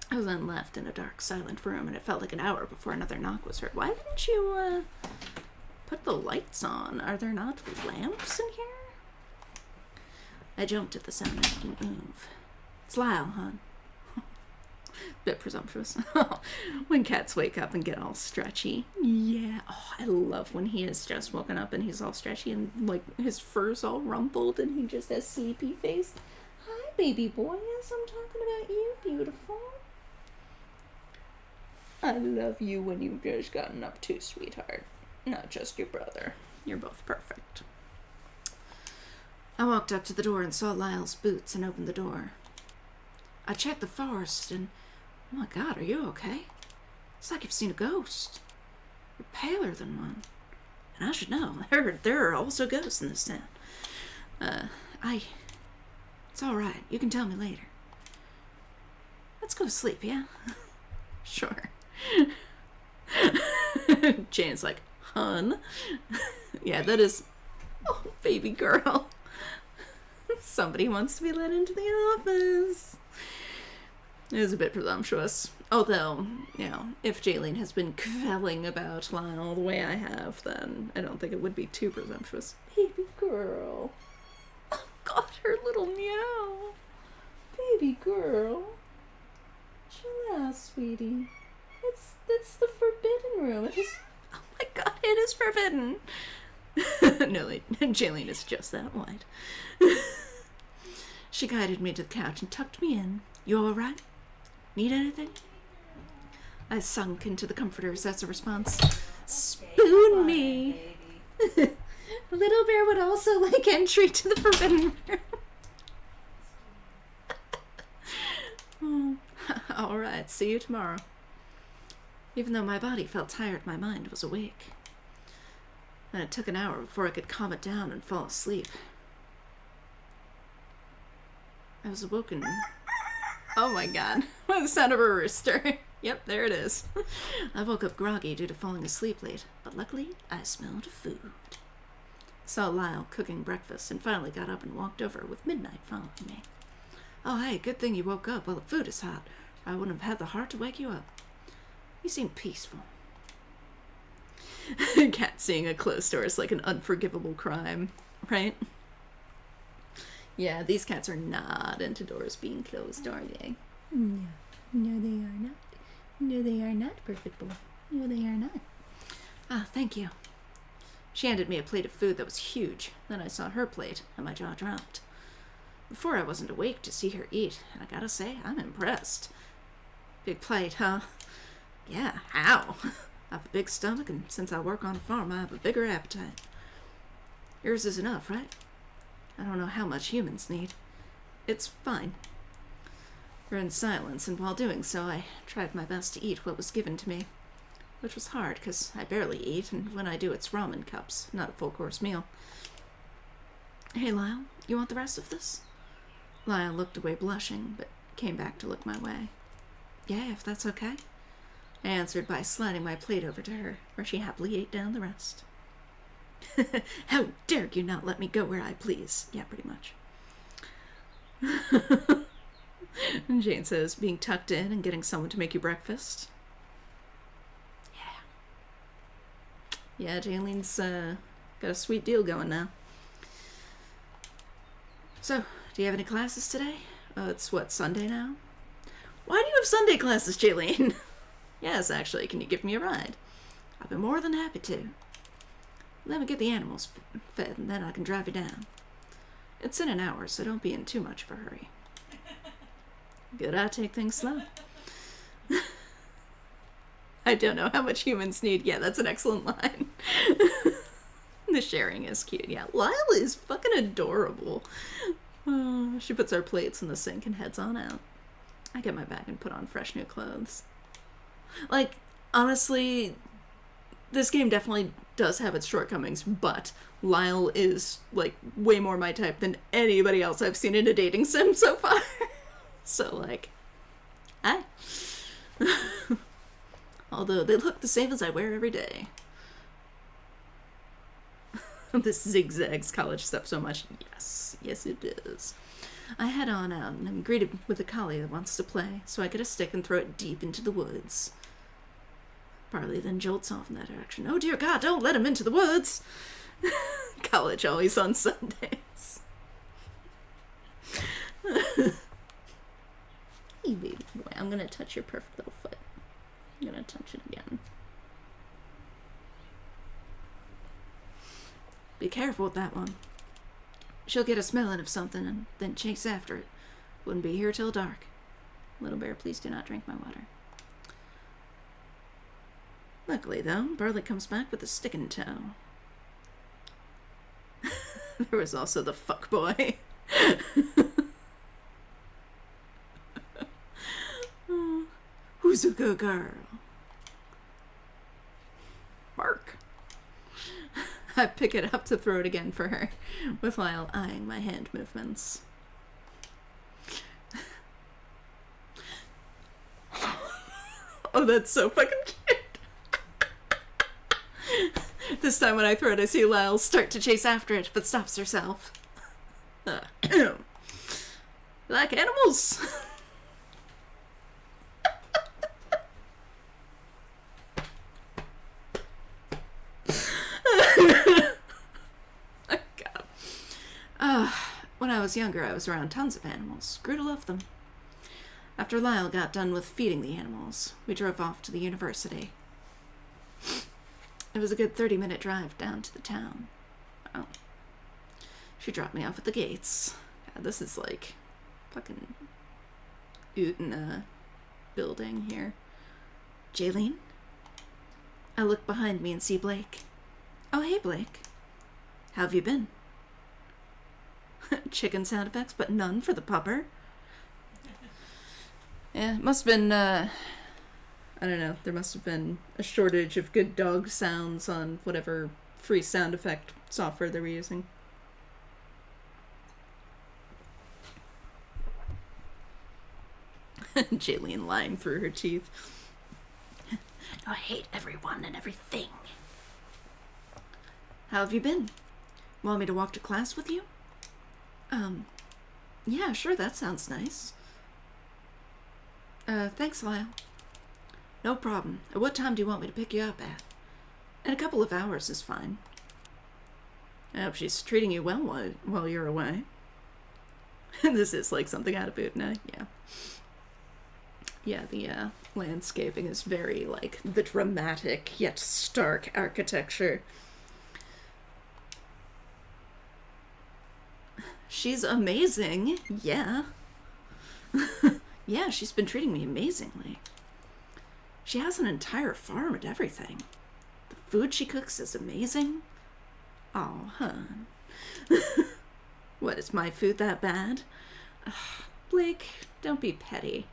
I was then left in a dark, silent room, and it felt like an hour before another knock was heard. Why didn't you put the lights on? Are there not lamps in here? I jumped at the sound and didn't move. It's Lyle, hon. Bit presumptuous. When cats wake up and get all stretchy. Yeah. Oh, I love when he has just woken up and he's all stretchy and like his fur's all rumpled and he just has sleepy face. Hi, baby boy. Yes, I'm talking about you, beautiful. I love you when you've just gotten up too, sweetheart. Not just your brother. You're both perfect. I walked up to the door and saw Lyle's boots and opened the door. I checked the forest and, oh my god, are you okay? It's like you've seen a ghost. You're paler than one. And I should know, there are also ghosts in this town. It's alright, you can tell me later. Let's go to sleep, yeah? Sure. Jane's like, hun? Yeah, that is, oh, baby girl. Somebody wants to be let into the office. It was a bit presumptuous. Although, you know, if Jaylene has been quelling about Lyle the way I have, then I don't think it would be too presumptuous. Baby girl. Oh god, her little meow. Baby girl. Chill out, sweetie. It's the forbidden room. It is, oh my god, it is forbidden. No, Jaylene is just that wide. She guided me to the couch and tucked me in. You alright? Need anything? I sunk into the comforters as a response. Spoon me! Little Bear would also like entry to the forbidden room. Alright, see you tomorrow. Even though my body felt tired, my mind was awake. And it took an hour before I could calm it down and fall asleep. I was awoken. Oh my god. The sound of a rooster. Yep, there it is. I woke up groggy due to falling asleep late, but luckily I smelled food. Saw Lyle cooking breakfast and finally got up and walked over with Midnight following me. Oh hey, good thing you woke up while the food is hot. I wouldn't have had the heart to wake you up. You seem peaceful. Cat seeing a closed door is like an unforgivable crime, right? Yeah, these cats are not into doors being closed, are they? No. No, they are not. No, they are not, perfect boy. No, they are not. Ah, thank you. She handed me a plate of food that was huge. Then I saw her plate, and my jaw dropped. Before I wasn't awake to see her eat, and I gotta say, I'm impressed. Big plate, huh? Yeah, how? I have a big stomach, and since I work on a farm, I have a bigger appetite. Yours is enough, right? I don't know how much humans need. It's fine. We're in silence, and while doing so, I tried my best to eat what was given to me, which was hard, because I barely eat, and when I do, it's ramen cups, not a full-course meal. Hey, Lyle, you want the rest of this? Lyle looked away blushing, but came back to look my way. Yeah, if that's okay. I answered by sliding my plate over to her, where she happily ate down the rest. How dare you not let me go where I please? Yeah, pretty much. And Jane says, being tucked in and getting someone to make you breakfast. Yeah. Yeah, Jaylene's got a sweet deal going now. So, do you have any classes today? It's what, Sunday now? Why do you have Sunday classes, Jaylene? Yes, actually, can you give me a ride? I'd be more than happy to. Let me get the animals fed, and then I can drive you down. It's in an hour, so don't be in too much of a hurry. Good, I take things slow. I don't know how much humans need. Yeah, that's an excellent line. The sharing is cute. Yeah, Lyle is fucking adorable. She puts our plates in the sink and heads on out. I get my bag and put on fresh new clothes. Like, honestly, this game definitely does have its shortcomings, but Lyle is, like, way more my type than anybody else I've seen in a dating sim so far. So, like, hi. Although they look the same as I wear every day. This zigzags college stuff so much. Yes it is. I head on out and I'm greeted with a collie that wants to play, so I get a stick and throw it deep into the woods. Barley then jolts off in that direction. Oh dear God, don't let him into the woods! College always on Sundays. Hey baby boy, I'm gonna touch your perfect little foot. I'm gonna touch it again. Be careful with that one. She'll get a smelling of something and then chase after it. Wouldn't be here till dark. Little bear, please do not drink my water. Luckily, though, Barley comes back with a stick in tow. There was also the fuckboy. Who's a good girl? Bark. I pick it up to throw it again for her, with Lyle eyeing my hand movements. Oh, that's so fucking cute. This time when I throw it, I see Lyle start to chase after it, but stops herself. Like animals. When I was younger, I was around tons of animals. Grew to love them. After Lyle got done with feeding the animals, we drove off to the university. It was a good 30-minute drive down to the town. Oh. She dropped me off at the gates. God, this is like fucking Utna building here. Jaylene? I look behind me and see Blake. Oh, hey, Blake. How have you been? Chicken sound effects, but none for the pupper. Yeah, it must have been, I don't know, there must have been a shortage of good dog sounds on whatever free sound effect software they were using. Jaylene lying through her teeth. I hate everyone and everything. How have you been? Want me to walk to class with you? Yeah, sure, that sounds nice. Thanks, Lyle. No problem. At what time do you want me to pick you up at? In a couple of hours is fine. I hope she's treating you well while you're away. This is like something out of Utna, yeah. Yeah, the landscaping is very, like, the dramatic yet stark architecture. She's amazing, yeah. Yeah, she's been treating me amazingly. She has an entire farm and everything. The food she cooks is amazing. Oh, hun. What, is my food that bad? Blake, don't be petty.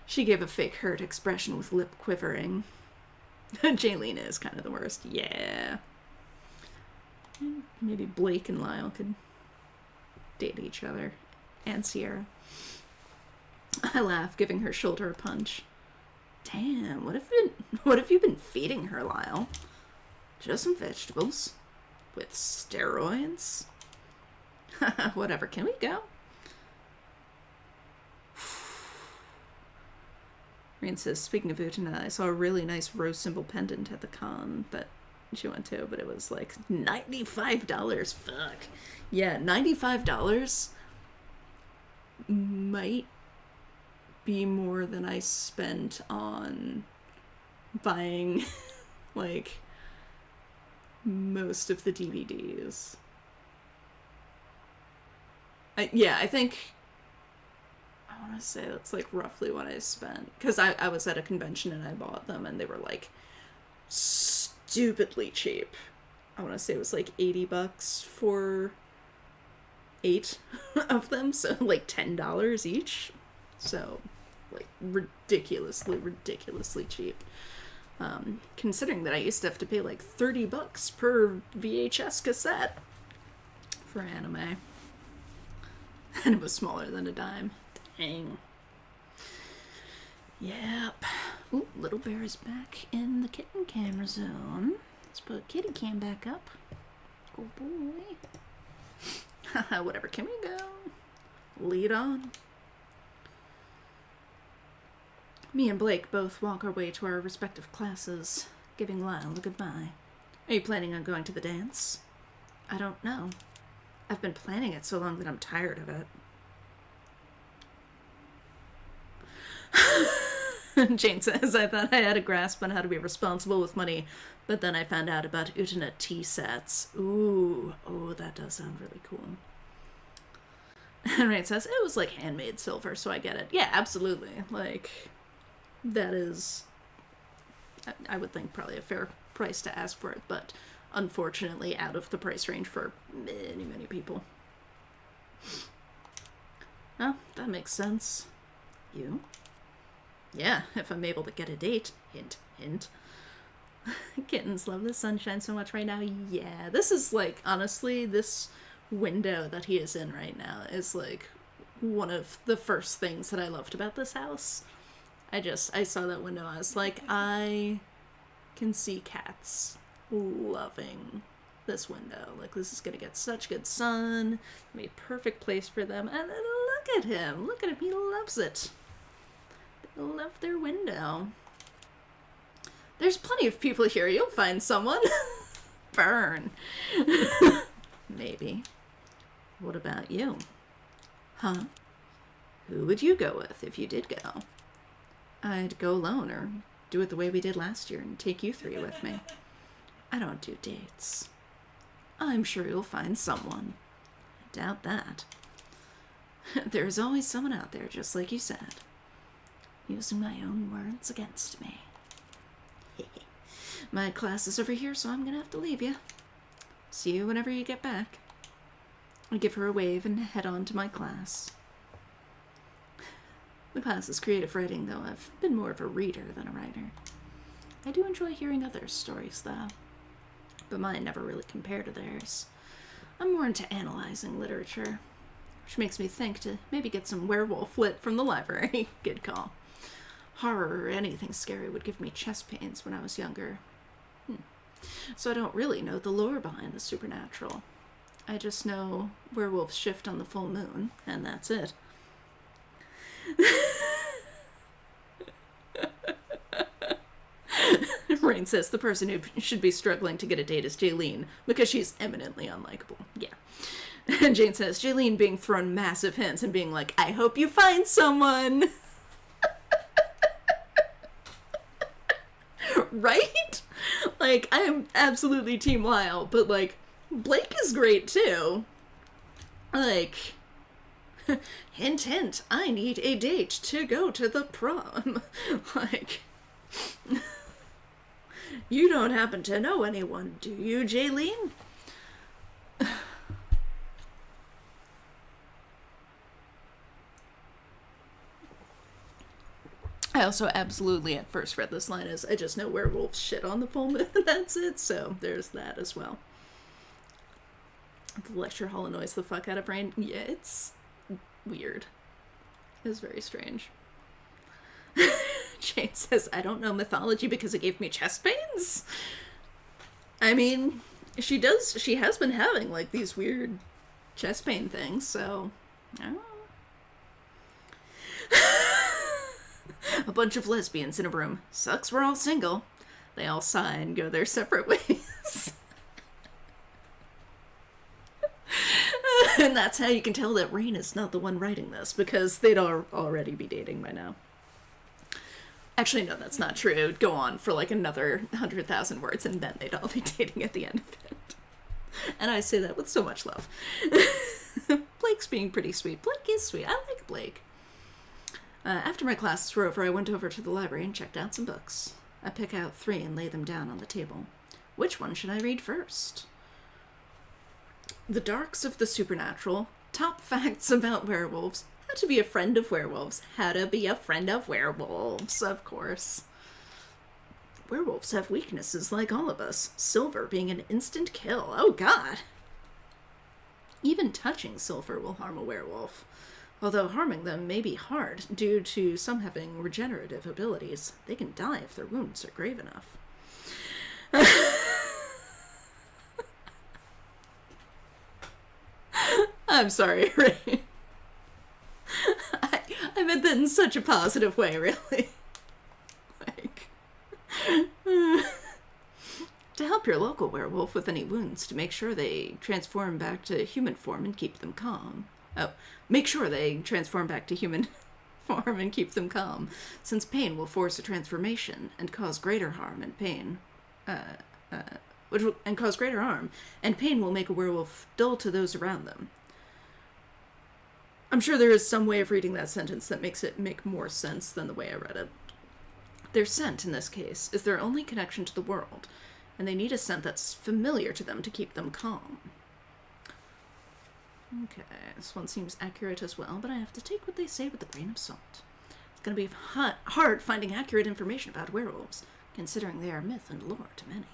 She gave a fake hurt expression with lip quivering. Jaylene is kind of the worst. Yeah. Maybe Blake and Lyle could date each other. And Sierra. I laugh, giving her shoulder a punch. Damn, what have you been feeding her, Lyle? Just some vegetables. With steroids? Whatever, can we go? Reen says, speaking of Utana, I saw a really nice rose symbol pendant at the con that she went to, but it was like $95. Fuck. Yeah, $95 might be more than I spent on buying, like, most of the DVDs. I think, I want to say that's, like, roughly what I spent. Because I was at a convention and I bought them, and they were, like, stupidly cheap. I want to say it was, like, $80 for 8 of them, so, like, $10 each. So, like, ridiculously cheap. Considering that I used to have to pay like $30 per VHS cassette for anime. And it was smaller than a dime. Dang. Yep. Ooh, Little Bear is back in the kitten camera zone. Let's put kitty cam back up. Good boy. Haha, whatever. Can we go? Lead on. Me and Blake both walk our way to our respective classes, giving Lyle a goodbye. Are you planning on going to the dance? I don't know. I've been planning it so long that I'm tired of it. Jane says, I thought I had a grasp on how to be responsible with money, but then I found out about Utana tea sets. Ooh, oh, that does sound really cool. And Rain says, it was like handmade silver, so I get it. Yeah, absolutely. Like, that is, I would think, probably a fair price to ask for it, but unfortunately out of the price range for many, many people. Oh, that makes sense. You? Yeah, if I'm able to get a date. Hint, hint. Kittens love the sunshine so much right now. Yeah, this is like, honestly, this window that he is in right now is like one of the first things that I loved about this house. I saw that window, I was like, I can see cats loving this window. Like, this is gonna get such good sun, be a perfect place for them. And then look at him, he loves it. They love their window. There's plenty of people here, you'll find someone. Burn. Maybe. What about you? Huh? Who would you go with if you did go? I'd go alone, or do it the way we did last year and take you three with me. I don't do dates. I'm sure you'll find someone. I doubt that. There's always someone out there, just like you said. Using my own words against me. My class is over here, so I'm gonna have to leave you. See you whenever you get back. I give her a wave and head on to my class. The class is creative writing, though I've been more of a reader than a writer. I do enjoy hearing others' stories, though, but mine never really compare to theirs. I'm more into analyzing literature, which makes me think to maybe get some werewolf lit from the library. Good call. Horror or anything scary would give me chest pains when I was younger. So I don't really know the lore behind the supernatural. I just know werewolves shift on the full moon, and that's it. Rain says the person who should be struggling to get a date is Jaylene, because she's eminently unlikable. Yeah. And Jane says, Jaylene being thrown massive hints and being like, I hope you find someone. Right? Like, I am absolutely Team Lyle, but, like, Blake is great, too. Like, hint, hint, I need a date to go to the prom. Like, you don't happen to know anyone, do you, Jaylene? I also absolutely at first read this line as, I just know werewolves shit on the full moon, and that's it, so there's that as well. The lecture hall annoys the fuck out of Rain. Yeah, it's weird. It's very strange. Jane says, I don't know mythology because it gave me chest pains? I mean, she has been having, like, these weird chest pain things, so, I don't know. A bunch of lesbians in a room. Sucks we're all single. They all sigh and go their separate ways. And that's how you can tell that Rain is not the one writing this, because they'd already be dating by now. Actually, no, that's not true. It would go on for like another 100,000 words, and then they'd all be dating at the end of it. And I say that with so much love. Blake's being pretty sweet. Blake is sweet. I like Blake. After my classes were over, I went over to the library and checked out some books. I pick out 3 and lay them down on the table. Which one should I read first? The Darks of the Supernatural, Top Facts About Werewolves, How to Be a Friend of Werewolves, How to Be a Friend of Werewolves, of course. Werewolves have weaknesses like all of us, silver being an instant kill. Oh god! Even touching silver will harm a werewolf, although harming them may be hard due to some having regenerative abilities. They can die if their wounds are grave enough. I'm sorry, Ray. I meant that in such a positive way, really. Like, to help your local werewolf with any wounds, to make sure they transform back to human form and keep them calm. Oh, make sure they transform back to human form and keep them calm, since pain will force a transformation and cause greater harm and pain. And cause greater harm, and pain will make a werewolf dull to those around them. I'm sure there is some way of reading that sentence that makes it make more sense than the way I read it. Their scent, in this case, is their only connection to the world, and they need a scent that's familiar to them to keep them calm. Okay, this one seems accurate as well, but I have to take what they say with a grain of salt. It's going to be hard finding accurate information about werewolves, considering they are myth and lore to many.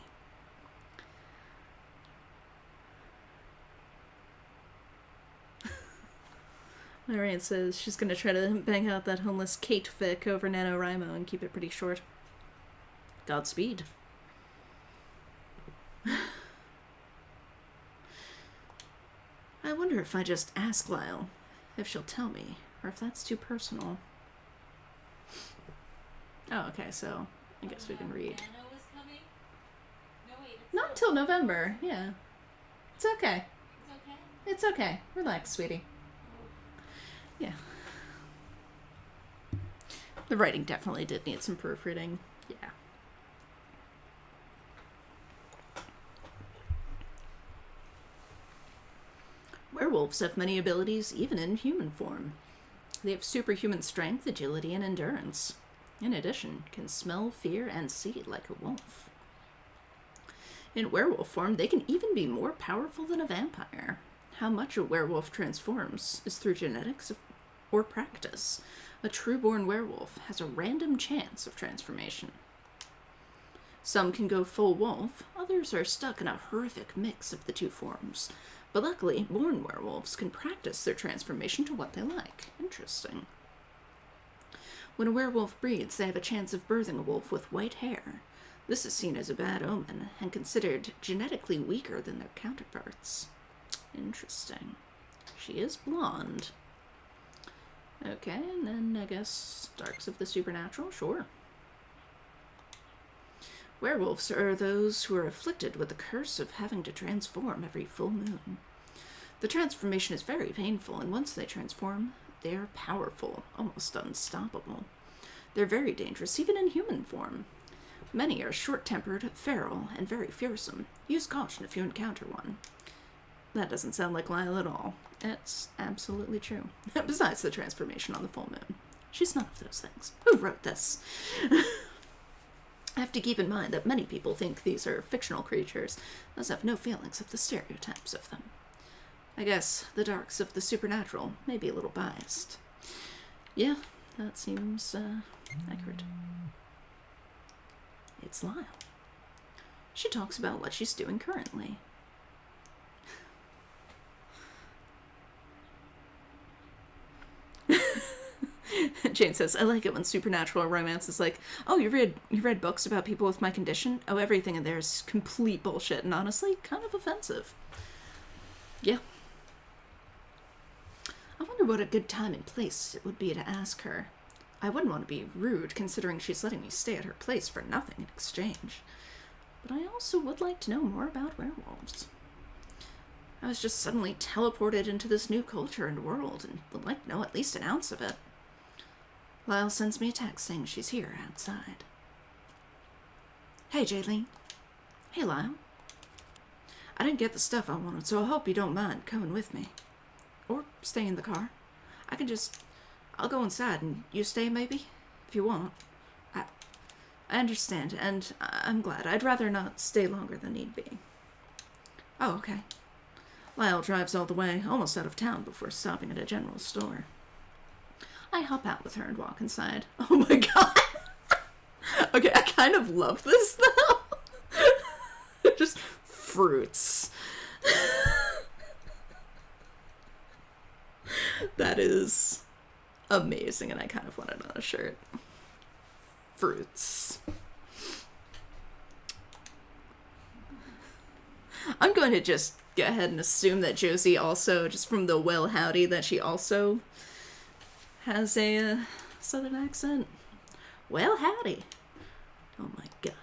Lorraine says she's going to try to bang out that homeless Kate fic over NaNoWriMo and keep it pretty short. Godspeed. I wonder if I just ask Lyle if she'll tell me, or if that's too personal. Oh, okay, so I guess we can read.
Nano was coming? No, wait.
Not until November, yeah. It's okay.
It's okay?
It's okay. Relax, sweetie. Yeah. The writing definitely did need some proofreading. Yeah. Werewolves have many abilities even in human form. They have superhuman strength, agility, and endurance. In addition, can smell, fear, and see like a wolf. In werewolf form, they can even be more powerful than a vampire. How much a werewolf transforms is through genetics or practice. A true-born werewolf has a random chance of transformation. Some can go full wolf, others are stuck in a horrific mix of the two forms. But luckily, born werewolves can practice their transformation to what they like. Interesting. When a werewolf breeds, they have a chance of birthing a wolf with white hair. This is seen as a bad omen and considered genetically weaker than their counterparts. Interesting. She is blonde. Okay, and then I guess Darks of the Supernatural, sure. Werewolves are those who are afflicted with the curse of having to transform every full moon. The transformation is very painful, and once they transform, they are powerful, almost unstoppable. They're very dangerous, even in human form. Many are short-tempered, feral, and very fearsome. Use caution if you encounter one. That doesn't sound like Lyle at all. It's absolutely true. Besides the transformation on the full moon. She's none of those things. Who wrote this? I have to keep in mind that many people think these are fictional creatures, thus have no feelings of the stereotypes of them. I guess the Darks of the Supernatural may be a little biased. Yeah, that seems accurate. It's Lyle. She talks about what she's doing currently. Jane says, I like it when supernatural romance is like, oh, you read books about people with my condition? Oh, everything in there is complete bullshit and honestly kind of offensive. Yeah. I wonder what a good time and place it would be to ask her. I wouldn't want to be rude considering she's letting me stay at her place for nothing in exchange. But I also would like to know more about werewolves. I was just suddenly teleported into this new culture and world and would like to know at least an ounce of it. Lyle sends me a text saying she's here outside. Hey, Jaylene. Hey, Lyle. I didn't get the stuff I wanted, so I hope you don't mind coming with me. Or stay in the car. I'll go inside and you stay maybe, if you want. I understand, and I'm glad. I'd rather not stay longer than need be. Oh, okay. Lyle drives all the way, almost out of town, before stopping at a general store. I hop out with her and walk inside. Oh my god! Okay, I kind of love this though. Just fruits. That is amazing, and I kind of want it on a shirt. Fruits. I'm going to just go ahead and assume that Josie also, just from the well howdy, that she also has a southern accent. Well howdy. Oh my god.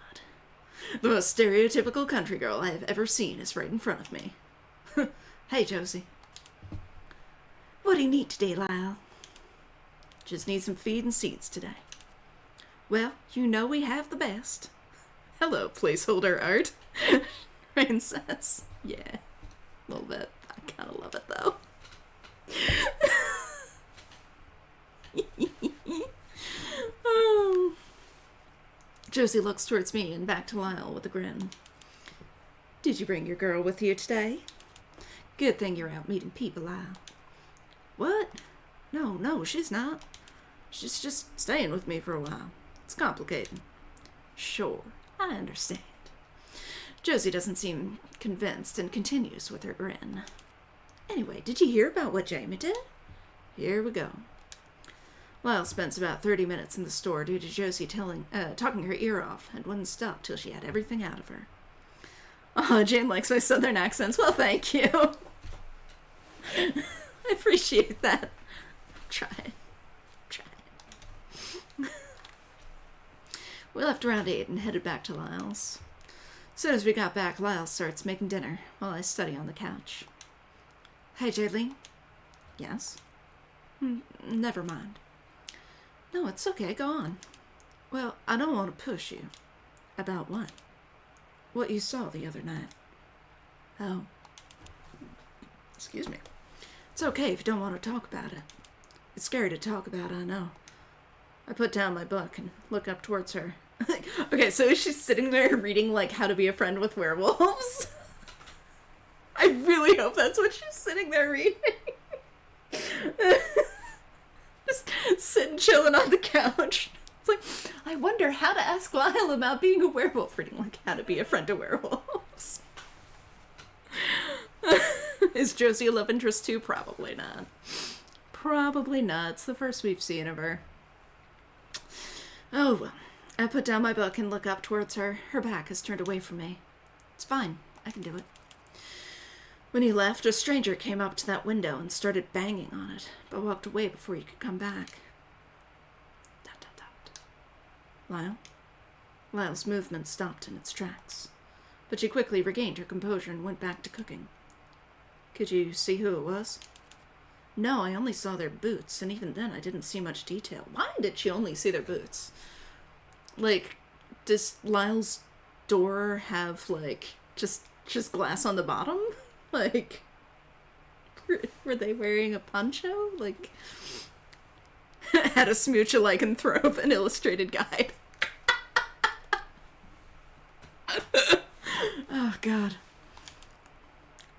The most stereotypical country girl I have ever seen is right in front of me. Hey, Josie. What do you need today, Lyle? Just need some feed and seeds today. Well, you know we have the best. Hello, placeholder art. Rain says. Yeah, a little bit. I kind of love it, though. Oh. Josie looks towards me and back to Lyle with a grin. Did you bring your girl with you today? Good thing you're out meeting people, Lyle. What? No, she's not. She's just staying with me for a while. It's complicated. Sure, I understand. Josie doesn't seem convinced and continues with her grin. Anyway, did you hear about what Jamie did? Here we go. Lyle spends about 30 minutes in the store due to Josie talking her ear off and wouldn't stop till she had everything out of her. Oh, Jane likes my southern accents. Well, thank you. I appreciate that. Try it. We left around 8 and headed back to Lyle's. As soon as we got back, Lyle starts making dinner while I study on the couch. Hey, Jaylene. Yes? Never mind. No, it's okay. Go on. Well, I don't want to push you. About what? What you saw the other night. Oh. Excuse me. It's okay if you don't want to talk about it. It's scary to talk about, I know. I put down my book and look up towards her. Okay, so she's sitting there reading, like, How to Be a Friend with Werewolves. I really hope that's what she's sitting there reading. Just sitting chilling on the couch. It's like, I wonder how to ask Lyle about being a werewolf, reading, like, How to Be a Friend to Werewolves. Is Josie a love interest too? Probably not. Probably not. It's the first we've seen of her. Oh, well. I put down my book and look up towards her. Her back is turned away from me. It's fine. I can do it. When he left, a stranger came up to that window and started banging on it, but walked away before he could come back. Dot, dot, dot. Lyle? Lyle's movement stopped in its tracks, but she quickly regained her composure and went back to cooking. Could you see who it was? No, I only saw their boots, and even then I didn't see much detail. Why did she only see their boots? Like, does Lyle's door have, like, just glass on the bottom? Like, were they wearing a poncho? Like, had a smooch a lycanthrope, an illustrated guide. Oh, God.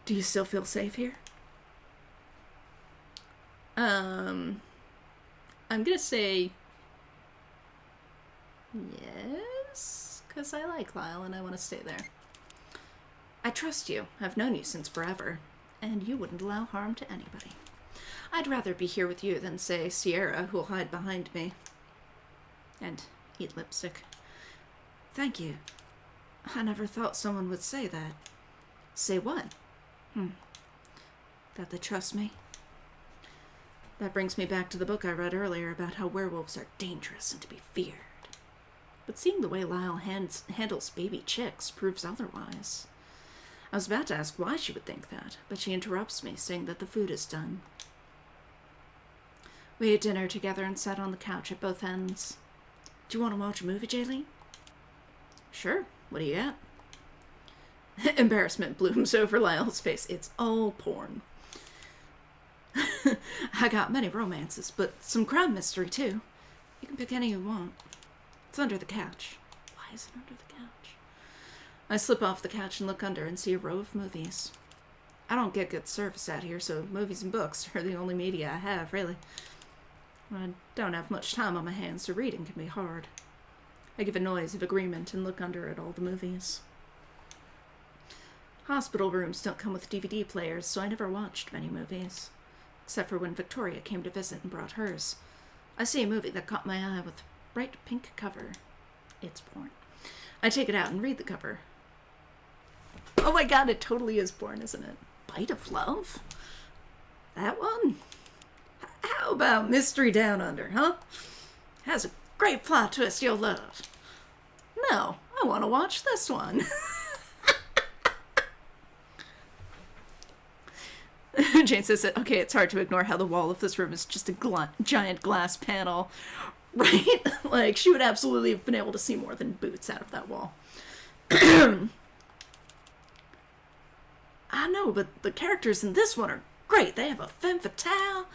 Do you still feel safe here? I'm gonna say yes, because I like Lyle and I want to stay there. I trust you. I've known you since forever, and you wouldn't allow harm to anybody. I'd rather be here with you than, say, Sierra, who'll hide behind me and eat lipstick. Thank you. I never thought someone would say that. Say what? That they trust me? That brings me back to the book I read earlier about how werewolves are dangerous and to be feared. But seeing the way Lyle handles baby chicks proves otherwise. I was about to ask why she would think that, but she interrupts me, saying that the food is done. We ate dinner together and sat on the couch at both ends. Do you want to watch a movie, Jaylene? Sure. What do you got? Embarrassment blooms over Lyle's face. It's all porn. I got many romances, but some crime mystery, too. You can pick any you want. It's under the couch. Why is it under the couch? I slip off the couch and look under and see a row of movies. I don't get good service out here, so movies and books are the only media I have, really. When I don't have much time on my hands, so reading can be hard. I give a noise of agreement and look under at all the movies. Hospital rooms don't come with DVD players, so I never watched many movies. Except for when Victoria came to visit and brought hers. I see a movie that caught my eye with a bright pink cover. It's porn. I take it out and read the cover. Oh my god, it totally is porn, isn't it? Bite of Love? That one? How about Mystery Down Under, huh? Has a great plot twist you'll love. No, I want to watch this one. Jane says that, okay, it's hard to ignore how the wall of this room is just a giant glass panel. Right? Like, she would absolutely have been able to see more than boots out of that wall. I know, but the characters in this one are great. They have a femme fatale.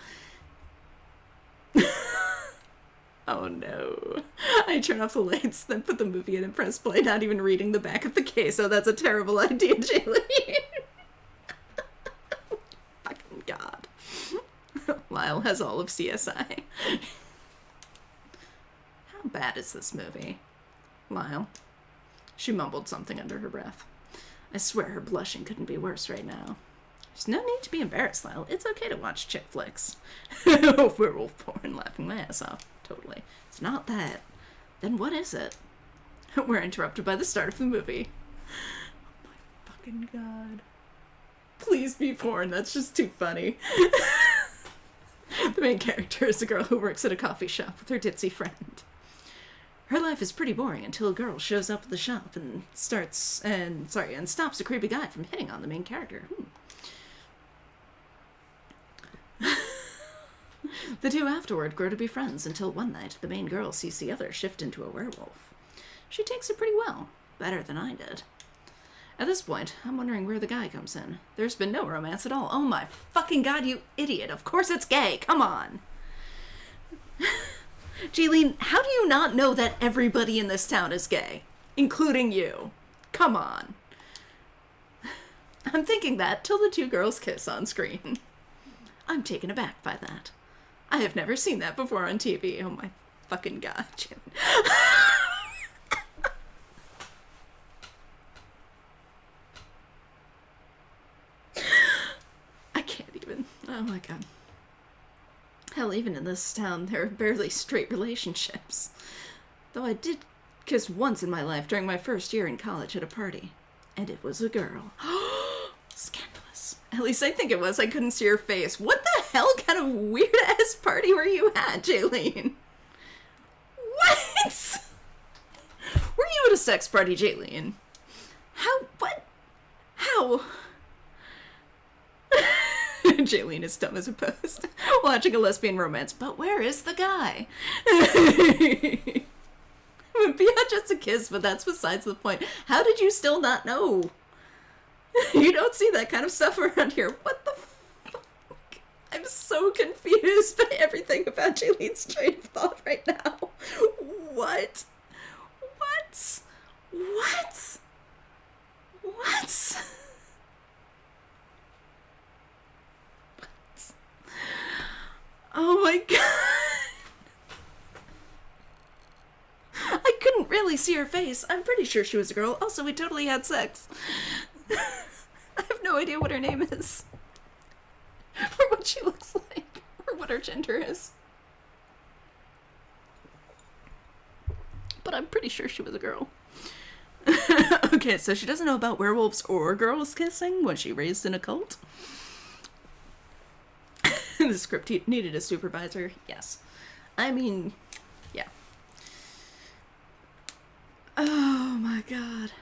Oh no. I turn off the lights, then put the movie in and press play, not even reading the back of the case. Oh, that's a terrible idea, Jaylee. Fucking God. Lyle has all of CSI. How bad is this movie? Lyle. She mumbled something under her breath. I swear her blushing couldn't be worse right now. There's no need to be embarrassed, Lyle. It's okay to watch chick flicks. Werewolf porn, laughing my ass off. Totally. It's not that. Then what is it? We're interrupted by the start of the movie. Oh my fucking God. Please be porn. That's just too funny. The main character is a girl who works at a coffee shop with her ditzy friend. Her life is pretty boring until a girl shows up at the shop and stops a creepy guy from hitting on the main character. The two afterward grow to be friends until one night the main girl sees the other shift into a werewolf. She takes it pretty well, better than I did. At this point, I'm wondering where the guy comes in. There's been no romance at all. Oh my fucking God, you idiot. Of course it's gay. Come on. Jaylene, how do you not know that everybody in this town is gay? Including you. Come on. I'm thinking that till the two girls kiss on screen. I'm taken aback by that. I have never seen that before on TV. Oh my fucking God, Jaylene. I can't even. Oh my God. Hell, even in this town, there are barely straight relationships. Though I did kiss once in my life during my first year in college at a party. And it was a girl. Scandalous. At least I think it was. I couldn't see her face. What the hell kind of weird-ass party were you at, Jaylene? What? Were you at a sex party, Jaylene? How? What? How? Jaylene is dumb as a post. Watching a lesbian romance. But where is the guy? It would be just a kiss, but that's besides the point. How did you still not know? You don't see that kind of stuff around here. What the fuck? I'm so confused by everything about Jaylene's train of thought right now. What? What? What? What? Oh my God. I couldn't really see her face. I'm pretty sure she was a girl. Also, we totally had sex. I have no idea what her name is. Or what she looks like. Or what her gender is. But I'm pretty sure she was a girl. Okay, so she doesn't know about werewolves or girls kissing. Was she raised in a cult? The script needed a supervisor. Yes. I mean, yeah. Oh my God.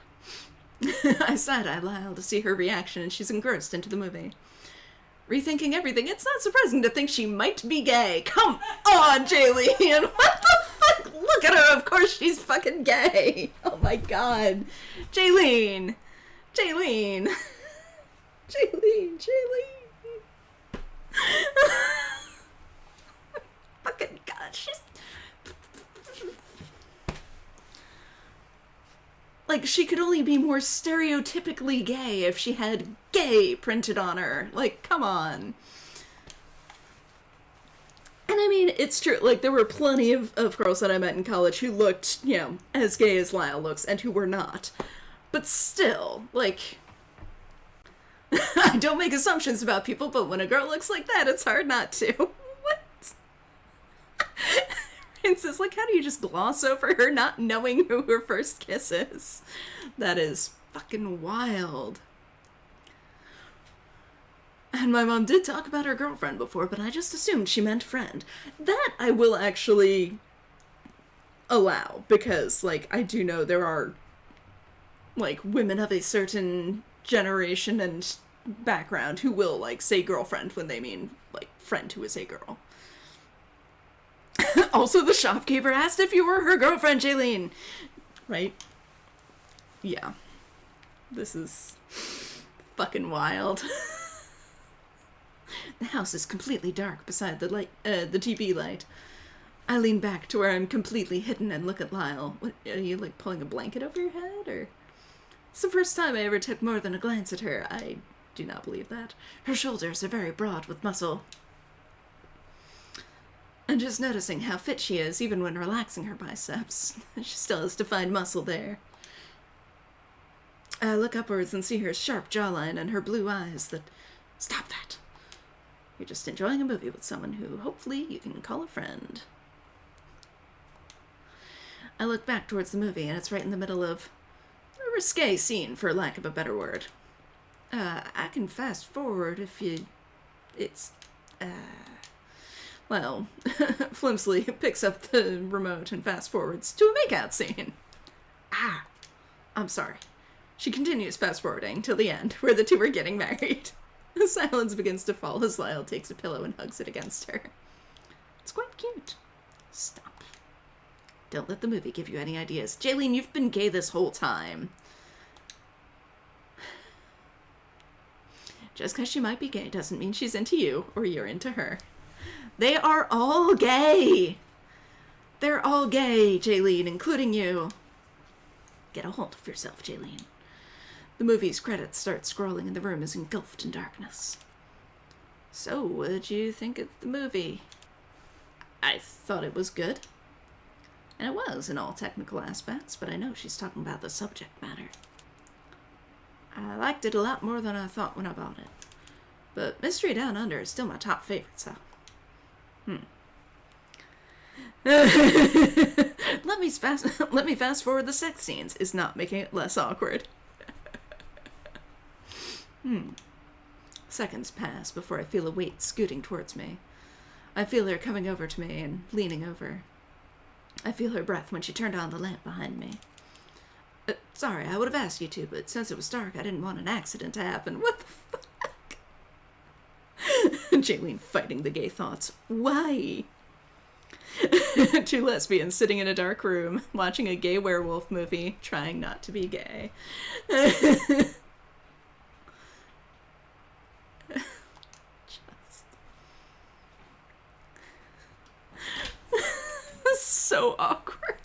I sighed out loud to see her reaction, and she's engrossed into the movie. Rethinking everything, it's not surprising to think she might be gay. Come on, Jaylene! What the fuck? Look at her! Of course she's fucking gay! Oh my God. Jaylene! Jaylene! Jaylene! Fucking God, she's... Like, she could only be more stereotypically gay if she had gay printed on her. Like, come on. And I mean, it's true. Like, there were plenty of girls that I met in college who looked, as gay as Lyle looks, and who were not. But still, like, I don't make assumptions about people, but when a girl looks like that, it's hard not to. What? It's just like, how do you just gloss over her not knowing who her first kiss is? That is fucking wild. And my mom did talk about her girlfriend before, but I just assumed she meant friend. That I will actually allow, because, like, I do know there are, like, women of a certain generation and background who will, like, say girlfriend when they mean, like, friend who is a girl. Also, the shopkeeper asked if you were her girlfriend, Jaylene. Right? Yeah. This is fucking wild. The house is completely dark beside the TV light. I lean back to where I'm completely hidden and look at Lyle. What, are you, like, pulling a blanket over your head, or? It's the first time I ever took more than a glance at her. I do not believe that. Her shoulders are very broad with muscle. And just noticing how fit she is, even when relaxing her biceps. She still has defined muscle there. I look upwards and see her sharp jawline and her blue eyes that... Stop that! You're just enjoying a movie with someone who, hopefully, you can call a friend. I look back towards the movie, and it's right in the middle of a risque scene, for lack of a better word. I can fast forward if you... It's, well, flimsily picks up the remote and fast forwards to a makeout scene. I'm sorry. She continues fast forwarding till the end, where the two are getting married. The silence begins to fall as Lyle takes a pillow and hugs it against her. It's quite cute. Stop. Don't let the movie give you any ideas. Jaylene, you've been gay this whole time. Just because she might be gay doesn't mean she's into you or you're into her. They are all gay. They're all gay, Jaylene, including you. Get a hold of yourself, Jaylene. The movie's credits start scrolling and the room is engulfed in darkness. So, what did you think of the movie? I thought it was good. And it was in all technical aspects, but I know she's talking about the subject matter. I liked it a lot more than I thought when I bought it. But Mystery Down Under is still my top favorite, so... Let me fast forward the sex scenes is not making it less awkward. Seconds pass before I feel a weight scooting towards me. I feel her coming over to me and leaning over. I feel her breath when she turned on the lamp behind me. Sorry, I would have asked you to, but since it was dark, I didn't want an accident to happen. What the fuck? Jaylene fighting the gay thoughts. Why? Two lesbians sitting in a dark room, watching a gay werewolf movie, trying not to be gay. So awkward.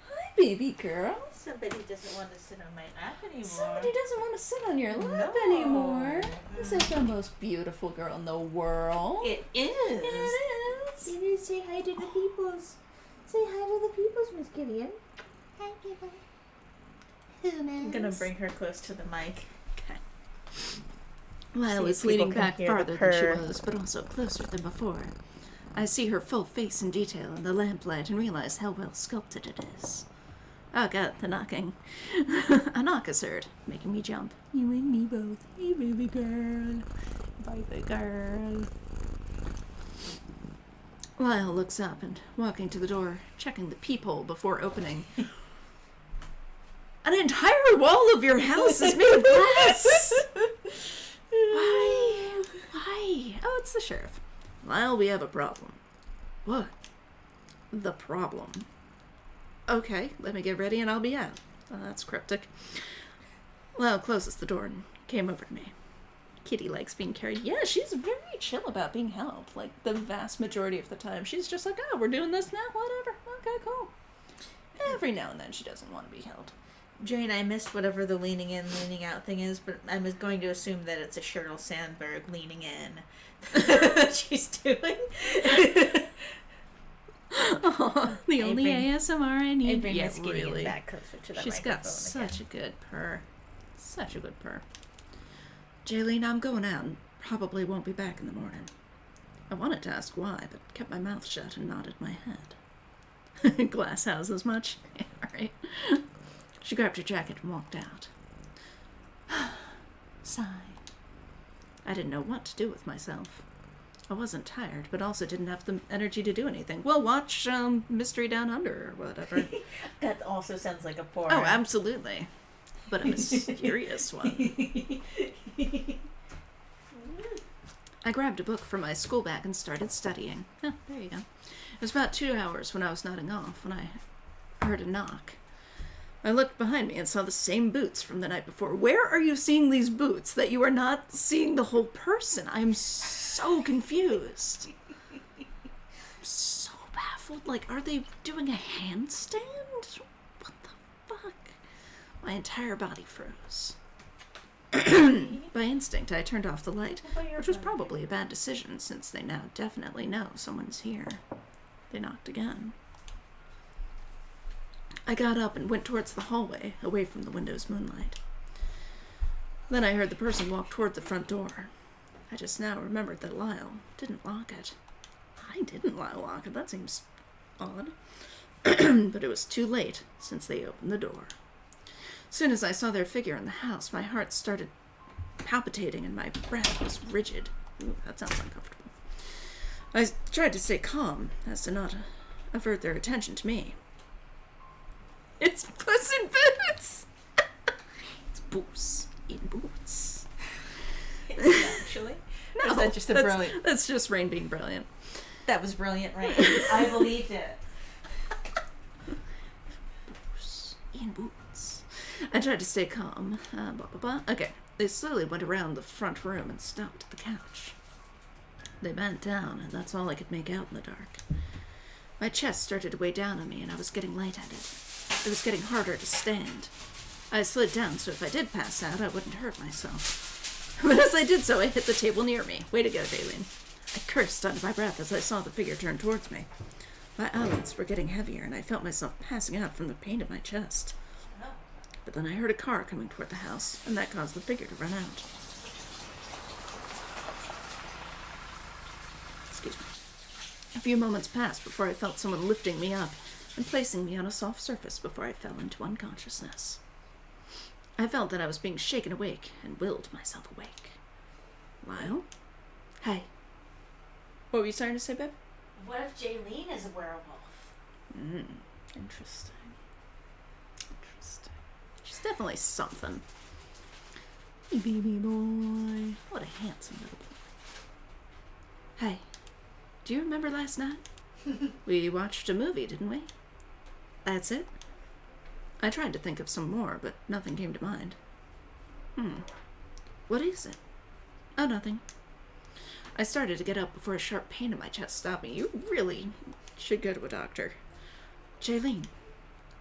Hi, baby girl.
Somebody doesn't want to sit on my lap anymore.
Somebody doesn't want to sit on your lap anymore. This is the most beautiful girl in the world.
It is.
It is.
You need to say hi to the peoples. Say hi to the peoples, Miss Gideon. Hi, people.
I'm gonna bring her close to the mic.
Okay. Lyle
See
is
if people
leaning
can
back
hear the
farther than
purr.
she was, but also closer than before. I see her full face in detail in the lamplight and realize how well sculpted it is. Oh god, the knocking. A knock is heard, making me jump. You and me both. Hey, baby girl. Baby girl. Lyle looks up and, walking to the door, checking the peephole before opening. An entire wall of your house is made of glass! Why? Why? Oh, it's the sheriff. Lyle, we have a problem. What? The problem. Okay, let me get ready and I'll be out. Oh, that's cryptic. Lyle closes the door and came over to me. Kitty likes being carried. Yeah, she's very chill about being held. Like, the vast majority of the time, she's just like, oh, we're doing this now? Whatever. Okay, cool. Every now and then she doesn't want to be held.
Jane, I missed whatever the leaning in, leaning out thing is, but I was going to assume that it's a Sheryl Sandberg leaning in that she's doing.
Oh, the only ASMR I need.
bring
Yeah,
Miss Gideon
really.
back closer to the
She's got
microphone
such
again.
a good purr. Such a good purr. Jaylene, I'm going out and probably won't be back in the morning. I wanted to ask why, but kept my mouth shut and nodded my head. Glass houses much? Yeah, right. She grabbed her jacket and walked out. Sigh. I didn't know what to do with myself. I wasn't tired, but also didn't have the energy to do anything. Well, watch Mystery Down Under or whatever.
That also sounds like a porn.
Oh, absolutely. But a mysterious one. I grabbed a book from my school bag and started studying. Oh, there you go. It was about 2 hours when I was nodding off when I heard a knock. I looked behind me and saw the same boots from the night before. Where are you seeing these boots that you are not seeing the whole person? I'm so confused. I'm so baffled. Like, are they doing a handstand? What the fuck? My entire body froze. By instinct, I turned off the light, which was probably a bad decision since they now definitely know someone's here. They knocked again. I got up and went towards the hallway, away from the window's moonlight. Then I heard the person walk toward the front door. I just now remembered that Lyle didn't lock it. I didn't lock it. That seems odd. But it was too late, since they opened the door. As soon as I saw their figure in the house, my heart started palpitating and my breath was rigid. Ooh, that sounds uncomfortable. I tried to stay calm, as to not avert their attention to me. It's Puss in Boots! It's Boots in Boots.
Actually?
No,
Or is that just a brilliant...
That's just Rain being brilliant.
That was brilliant, right? I believed it.
Boots in Boots. I tried to stay calm. Blah, blah, blah. Okay, they slowly went around the front room and stopped at the couch. They bent down, and that's all I could make out in the dark. My chest started to weigh down on me, and I was getting lightheaded. It was getting harder to stand. I slid down, so if I did pass out, I wouldn't hurt myself. But as I did so, I hit the table near me. Way to go, Daleen. I cursed under my breath as I saw the figure turn towards me. My eyelids were getting heavier, and I felt myself passing out from the pain in my chest. But then I heard a car coming toward the house, and that caused the figure to run out. Excuse me. A few moments passed before I felt someone lifting me up and placing me on a soft surface before I fell into unconsciousness. I felt that I was being shaken awake and willed myself awake. Lyle? Hey. What were you starting to say, babe?
What if Jaylene is a werewolf?
Interesting. She's definitely something. Hey, baby boy. What a handsome little boy. Hey, do you remember last night? We watched a movie, didn't we? That's it? I tried to think of some more, but nothing came to mind. What is it? Oh, nothing. I started to get up before a sharp pain in my chest stopped me. You really should go to a doctor. Jaylene.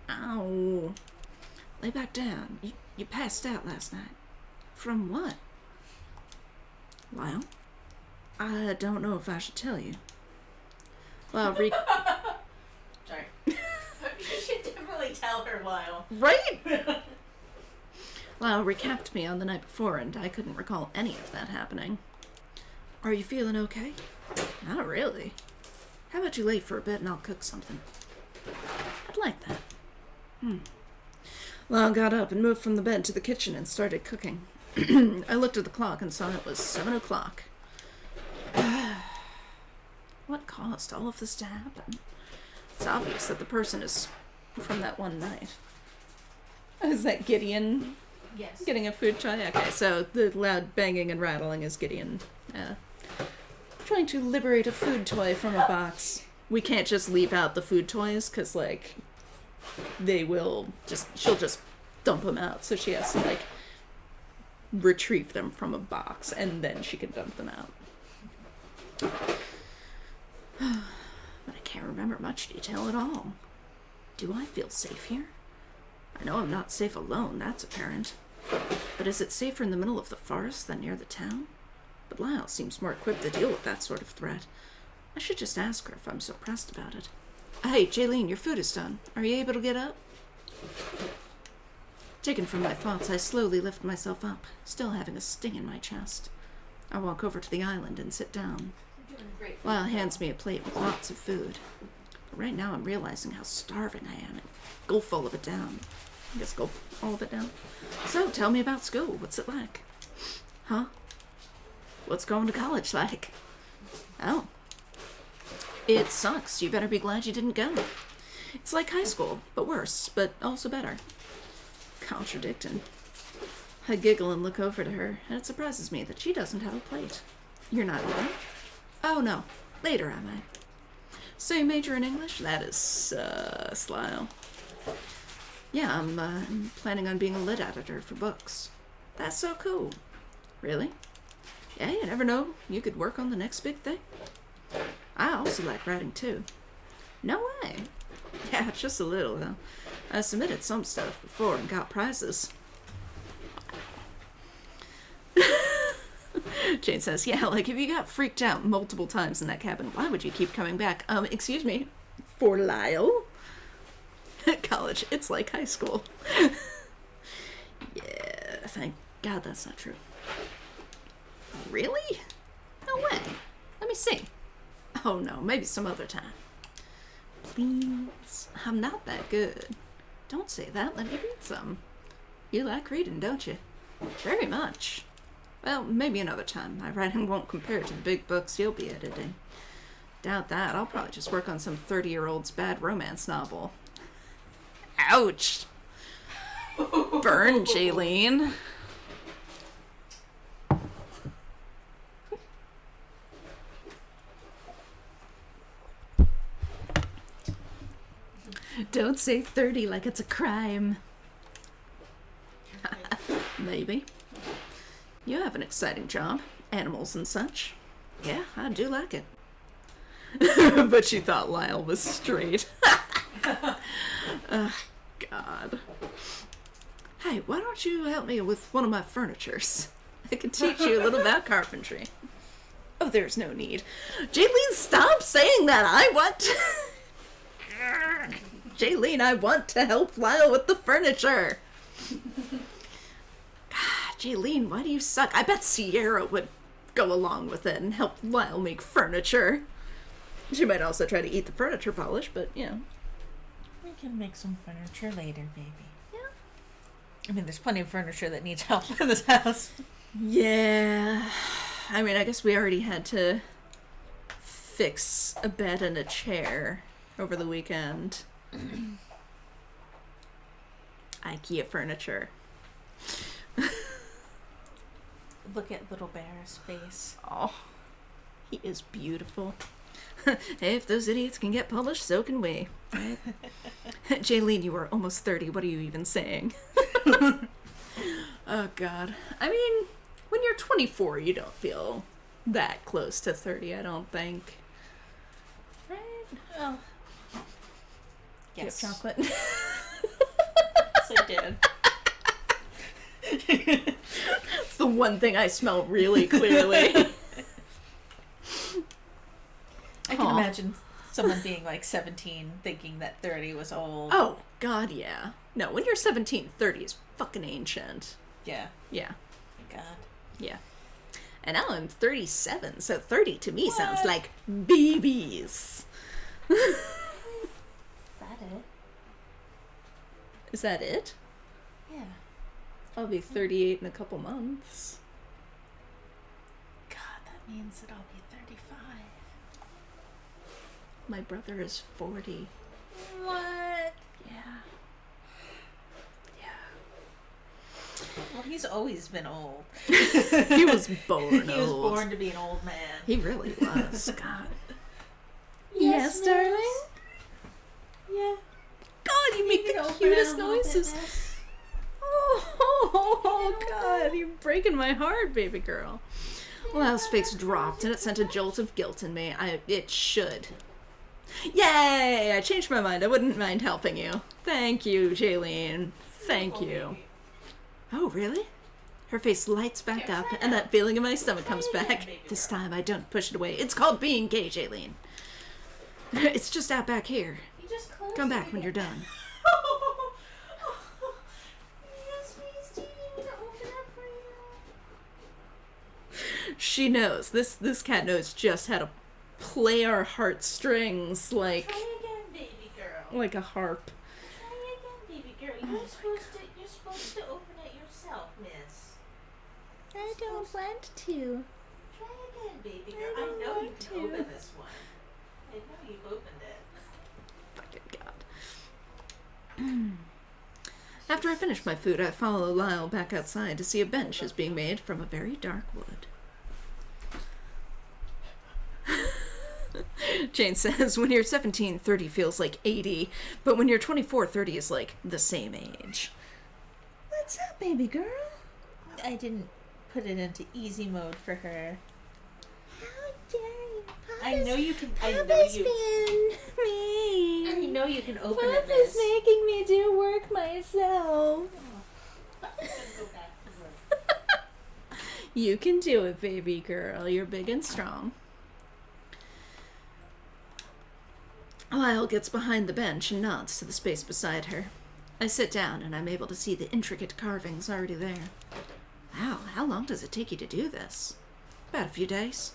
Ow. Lay back down. You passed out last night. From what? Lyle? I don't know if I should tell you. Well,
Sorry. You should definitely tell her, Lyle.
Right? Lyle recapped me on the night before, and I couldn't recall any of that happening. Are you feeling okay? Not really. How about you lay for a bit and I'll cook something? I'd like that. Lyle got up and moved from the bed to the kitchen and started cooking. I looked at the clock and saw it was 7 o'clock. What caused all of this to happen? It's obvious that the person is from that one night. Is that Gideon?
Yes.
Getting a food toy? Okay, so the loud banging and rattling is Gideon. Trying to liberate a food toy from a box. We can't just leave out the food toys, because, like, she'll just dump them out. So she has to, like, retrieve them from a box, and then she can dump them out. But I can't remember much detail at all. Do I feel safe here? I know I'm not safe alone, that's apparent. But is it safer in the middle of the forest than near the town? But Lyle seems more equipped to deal with that sort of threat. I should just ask her if I'm so pressed about it. Hey, Jaylene, your food is done. Are you able to get up? Taken from my thoughts, I slowly lift myself up, still having a sting in my chest. I walk over to the island and sit down.
You're doing great.
Lyle hands me a plate with lots of food. But right now I'm realizing how starving I am and gulp all of it down. I guess gulp all of it down. So, tell me about school. What's it like? Huh? What's going to college like? Oh. It sucks. You better be glad you didn't go. It's like high school, but worse, but also better. Contradicting. I giggle and look over to her, and it surprises me that she doesn't have a plate. You're not eating? Oh no, later am I? So you major in English? That is Lyle. Yeah, I'm planning on being a lit editor for books. That's so cool. Really? Yeah, you never know. You could work on the next big thing. I also like writing too. No way. Yeah, just a little though. I submitted some stuff before and got prizes. Jane says, yeah, like if you got freaked out multiple times in that cabin, why would you keep coming back? Excuse me, for Lyle? College, it's like high school. Yeah, thank God that's not true. Really? No way. Let me see. Oh no, maybe some other time. Please. I'm not that good. Don't say that. Let me read some. You like reading, don't you? Very much. Well, maybe another time. My writing won't compare to the big books you'll be editing. Doubt that. I'll probably just work on some 30-year-old's bad romance novel. Ouch! Burn, Jaylene. Don't say 30 like it's a crime. Maybe. You have an exciting job. Animals and such. Yeah, I do like it. But she thought Lyle was straight. God. Hey, why don't you help me with one of my furnitures? I can teach you a little about carpentry. Oh, there's no need. Jaylene, stop saying that. I want... Jaylene, I want to help Lyle with the furniture. God, Jaylene, why do you suck? I bet Sierra would go along with it and help Lyle make furniture. She might also try to eat the furniture polish, but, you know.
We can make some furniture later, baby.
Yeah.
I mean, there's plenty of furniture that needs help in this house.
Yeah. I mean, I guess we already had to fix a bed and a chair over the weekend. IKEA furniture.
Look at Little Bear's face.
Oh, he is beautiful. Hey, if those idiots can get published, so can we. Right? Jaylene, you are almost 30. What are you even saying? Oh, God. I mean, when you're 24, you don't feel that close to 30, I don't think. Right?
Oh.
Do you have
Yes.
chocolate?
Yes, I did.
It's the one thing I smell really clearly.
I can
Aw.
imagine someone being like 17 thinking that 30 was old.
Oh, God, yeah. No, when you're 17, 30 is fucking ancient.
Yeah.
Yeah,
God.
yeah. And now I'm 37, so 30 to me sounds
What?
like babies.
Is that it?
Is that it?
Yeah.
I'll be 38 in a couple months.
God, that means that I'll be 35.
My brother is 40.
What?
Yeah.
Well, he's always been old.
He was born
He was
old.
born to be an old man.
He really was. God.
Yes,
Yes, darling?
Yeah.
God, you make the cutest noises. Oh, God, you're breaking my heart, baby girl. Lyle's face dropped, and it sent a jolt of guilt in me. It should. Yay! I changed my mind. I wouldn't mind helping you. Thank you, Jaylene. Thank you. Oh, really? Her face lights back up, and that feeling in my stomach comes back. This time I don't push it away. It's called being gay, Jaylene. It's just out back here.
You just closed
Come
it
back when
again.
you're done.
Yes, please, do you need me to open up for you?
She knows. This cat knows just how to play our heartstrings like
Try again, baby girl.
like a harp.
Try again, baby girl.
Oh
You're
my
supposed to open it yourself, miss.
I don't want to.
Try again, baby
I
girl. I
don't
know you
want
can
to.
open this one. I know you've opened it.
Fucking God. After I finish my food, I follow Lyle back outside to see a bench is being made from a very dark wood. Jane says, when you're 17, 30 feels like 80, but when you're 24, 30 is like the same age.
What's up, baby girl? I didn't put it into easy mode for her.
How dare you?
I know you can. I know
Papa's
you.
being
I
mean.
know you can open it,
Papa's
miss.
making me do work myself.
Papa's gonna go back to work.
You can do it, baby girl. You're big and strong. Lyle gets behind the bench and nods to the space beside her. I sit down and I'm able to see the intricate carvings already there. Wow, how long does it take you to do this? About a few days.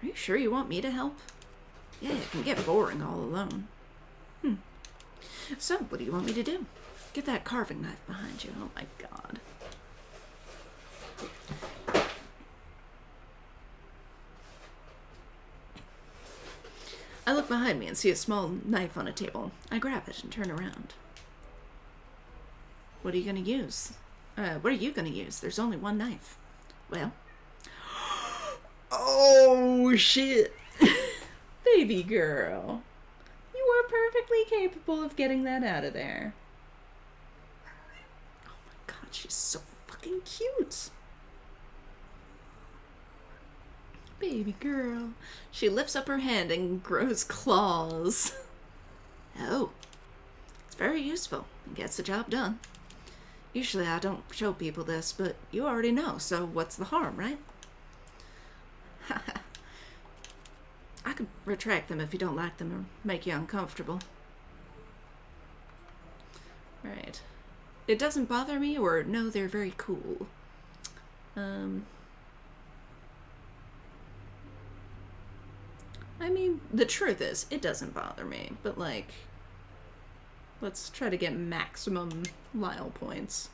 Are you sure you want me to help? Yeah, it can get boring all alone. So, what do you want me to do? Get that carving knife behind you. Oh my god. I look behind me and see a small knife on a table. I grab it and turn around. What are you going to use? What are you going to use? There's only one knife. Well. Oh, shit. Baby girl. You are perfectly capable of getting that out of there. Oh my god, she's so fucking cute. Baby girl. She lifts up her hand and grows claws. Oh. It's very useful and gets the job done. Usually I don't show people this, but you already know, so what's the harm, right? I could retract them if you don't like them or make you uncomfortable. Right. It doesn't bother me, or no, they're very cool. I mean, the truth is, it doesn't bother me, but like, let's try to get maximum Lyle points.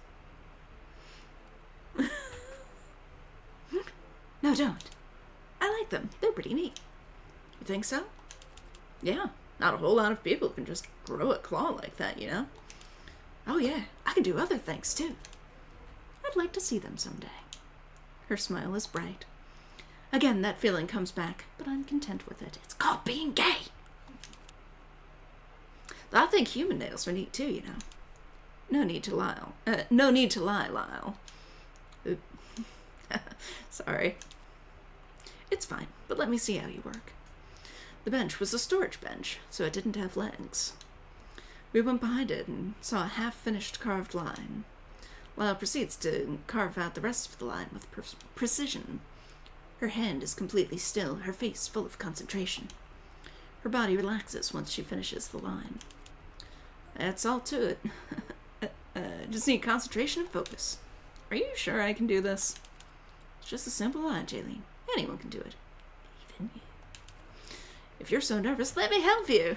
No, don't. I like them. They're pretty neat. You think so? Yeah, not a whole lot of people can just grow a claw like that, you know? Oh yeah, I can do other things too. I'd like to see them someday. Her smile is bright. Again, that feeling comes back, but I'm content with it. It's called being gay. I think human nails are neat too, you know. No need to lie, Lyle. Oop. Sorry. It's fine, but let me see how you work. The bench was a storage bench, so it didn't have legs. We went behind it and saw a half-finished carved line. Lyle proceeds to carve out the rest of the line with precision. Her hand is completely still, her face full of concentration. Her body relaxes once she finishes the line. That's all to it. Just need concentration and focus. Are you sure I can do this? It's just a simple line, Jaylene. Anyone can do it. Even you. If you're so nervous, let me help you.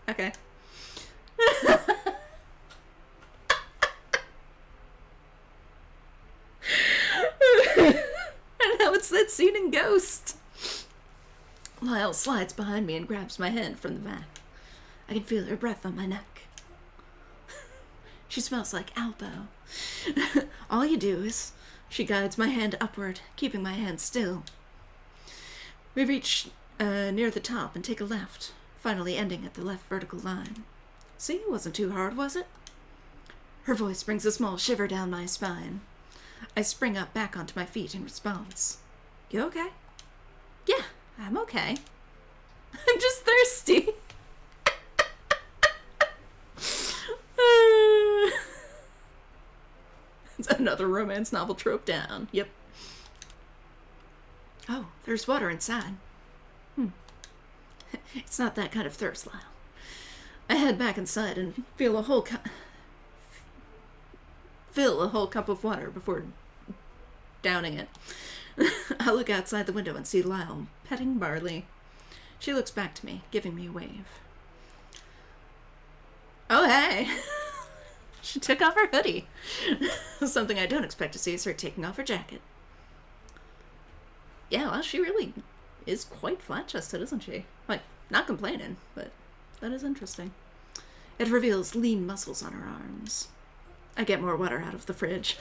Okay. And now it's that scene in Ghost. Lyle slides behind me and grabs my hand from the back. I can feel her breath on my neck. She smells like Alpo. All you do is... She guides my hand upward, keeping my hand still. We reach near the top and take a left, finally ending at the left vertical line. See, it wasn't too hard, was it? Her voice brings a small shiver down my spine. I spring up back onto my feet in response. You okay? Yeah, I'm okay. I'm just thirsty. It's another romance novel trope down. Yep. Oh, there's water inside. It's not that kind of thirst, Lyle. I head back inside and fill a whole cup of water before downing it. I look outside the window and see Lyle petting Barley. She looks back to me, giving me a wave. Oh, hey! She took off her hoodie. Something I don't expect to see is her taking off her jacket. Yeah, well, she really is quite flat-chested, isn't she? Like, not complaining, but that is interesting. It reveals lean muscles on her arms. I get more water out of the fridge.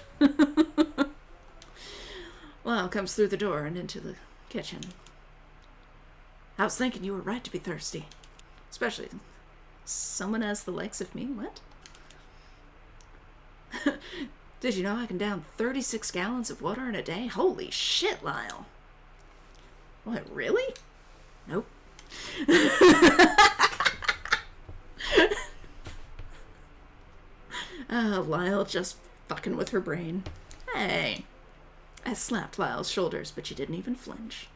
Lyle comes through the door and into the kitchen. I was thinking you were right to be thirsty. Especially someone as the likes of me. What? Did you know I can down 36 gallons of water in a day? Holy shit, Lyle. What, really? Nope. Lyle just fucking with her brain. Hey. I slapped Lyle's shoulders, but she didn't even flinch.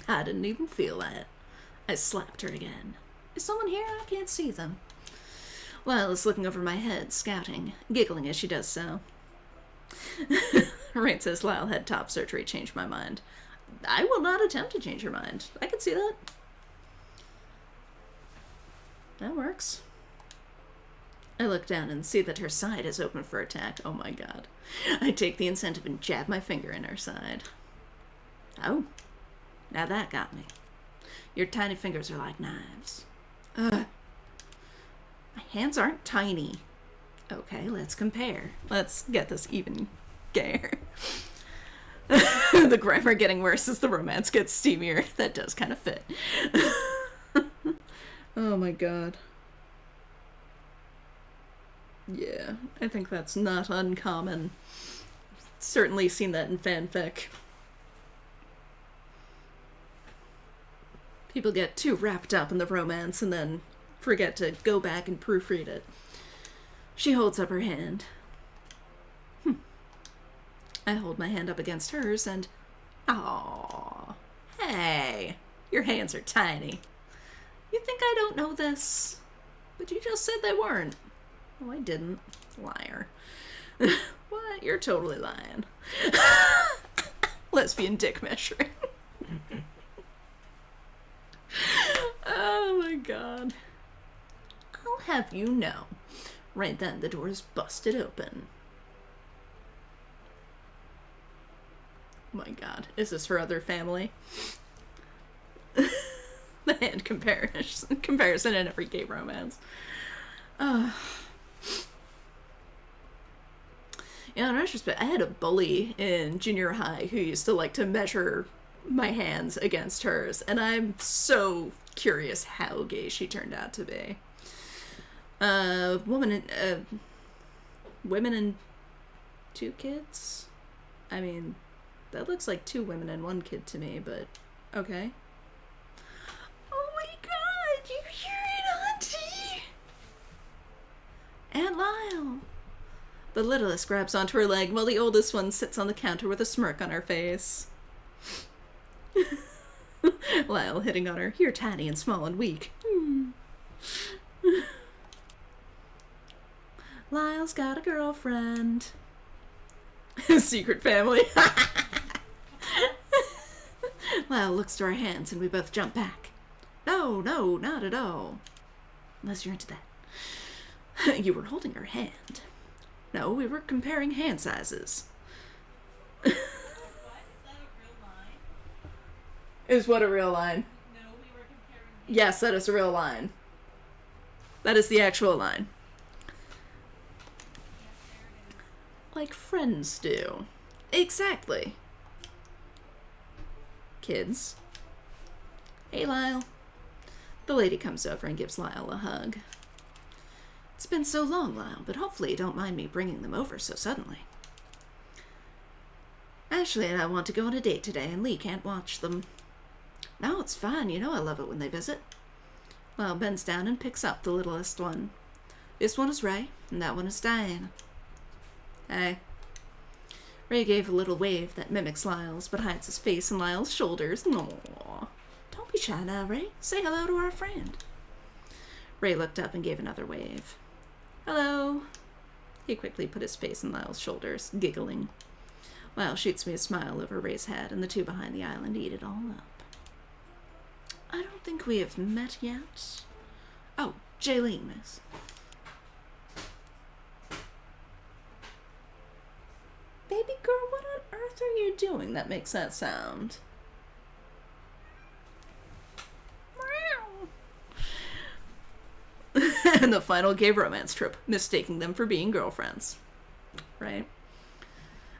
I didn't even feel that. I slapped her again. Is someone here? I can't see them. Lyle is looking over my head, scouting, giggling as she does so. Rain says Lyle had top surgery change my mind. I will not attempt to change her mind. I can see that. That works. I look down and see that her side is open for attack. Oh my god. I take the incentive and jab my finger in her side. Oh. Now that got me. Your tiny fingers are like knives. Ugh. My hands aren't tiny. Okay, let's compare. Let's get this even gayer. The grammar getting worse as the romance gets steamier. That does kind of fit. Oh my god. Yeah, I think that's not uncommon. Certainly seen that in fanfic. People get too wrapped up in the romance and then forget to go back and proofread it. She holds up her hand. I hold my hand up against hers and... Aww. Hey, your hands are tiny. You think I don't know this? But you just said they weren't. Oh, I didn't. Liar. What? You're totally lying. Lesbian dick measuring. Oh my god. I'll have you know. Right then, the door is busted open. Oh my god. Is this her other family? The hand comparison in every gay romance. Yeah, in retrospect, I had a bully in junior high who used to like to measure my hands against hers, and I'm so curious how gay she turned out to be. Women and 2 kids? I mean, that looks like 2 women and 1 kid to me, but okay. Oh my god, you hear it, Auntie? Aunt Lyle. The littlest grabs onto her leg while the oldest one sits on the counter with a smirk on her face. Lyle hitting on her. You're tiny and small and weak. Lyle's got a girlfriend. Secret family. Lyle looks to our hands and we both jump back. No, not at all. Unless you're into that. You were holding her hand. No, we were comparing hand sizes.
What? Is that a real line?
Is what a real line?
No, we were comparing.
Yes, that is a real line. That is the actual line.
Yes, there it is.
Like friends do. Exactly. Kids. Hey, Lyle. The lady comes over and gives Lyle a hug. It's been so long, Lyle, but hopefully you don't mind me bringing them over so suddenly. Ashley and I want to go on a date today, and Lee can't watch them. No, it's fine. You know I love it when they visit. Well, bends down and picks up the littlest one. This one is Ray, and that one is Diana. Hey. Ray gave a little wave that mimics Lyle's, but hides his face in Lyle's shoulders. Aww. Don't be shy now, Ray. Say hello to our friend. Ray looked up and gave another wave. Hello. He quickly put his face in Lyle's shoulders, giggling. Lyle shoots me a smile over Ray's head, and the two behind the island eat it all up. I don't think we have met yet. Oh, Jaylene, miss. Baby girl, what on earth are you doing that makes that sound? And the final gay romance trip, mistaking them for being girlfriends. Right?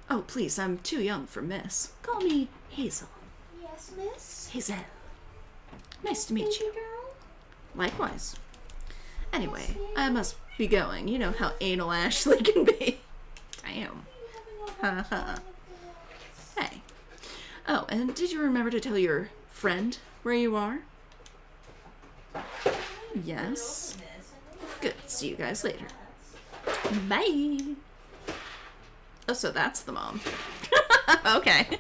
Oh, please, I'm too young for miss. Call me Hazel.
Yes, miss?
Hazel. Nice to meet you.
Baby girl?
Likewise. Anyway, I must be going. You know how anal Ashley can be. Damn. Haha. Hey. Oh, and did you remember to tell your friend where you are? Yes. Good. See you guys later. Bye. Oh, so that's the mom. Okay.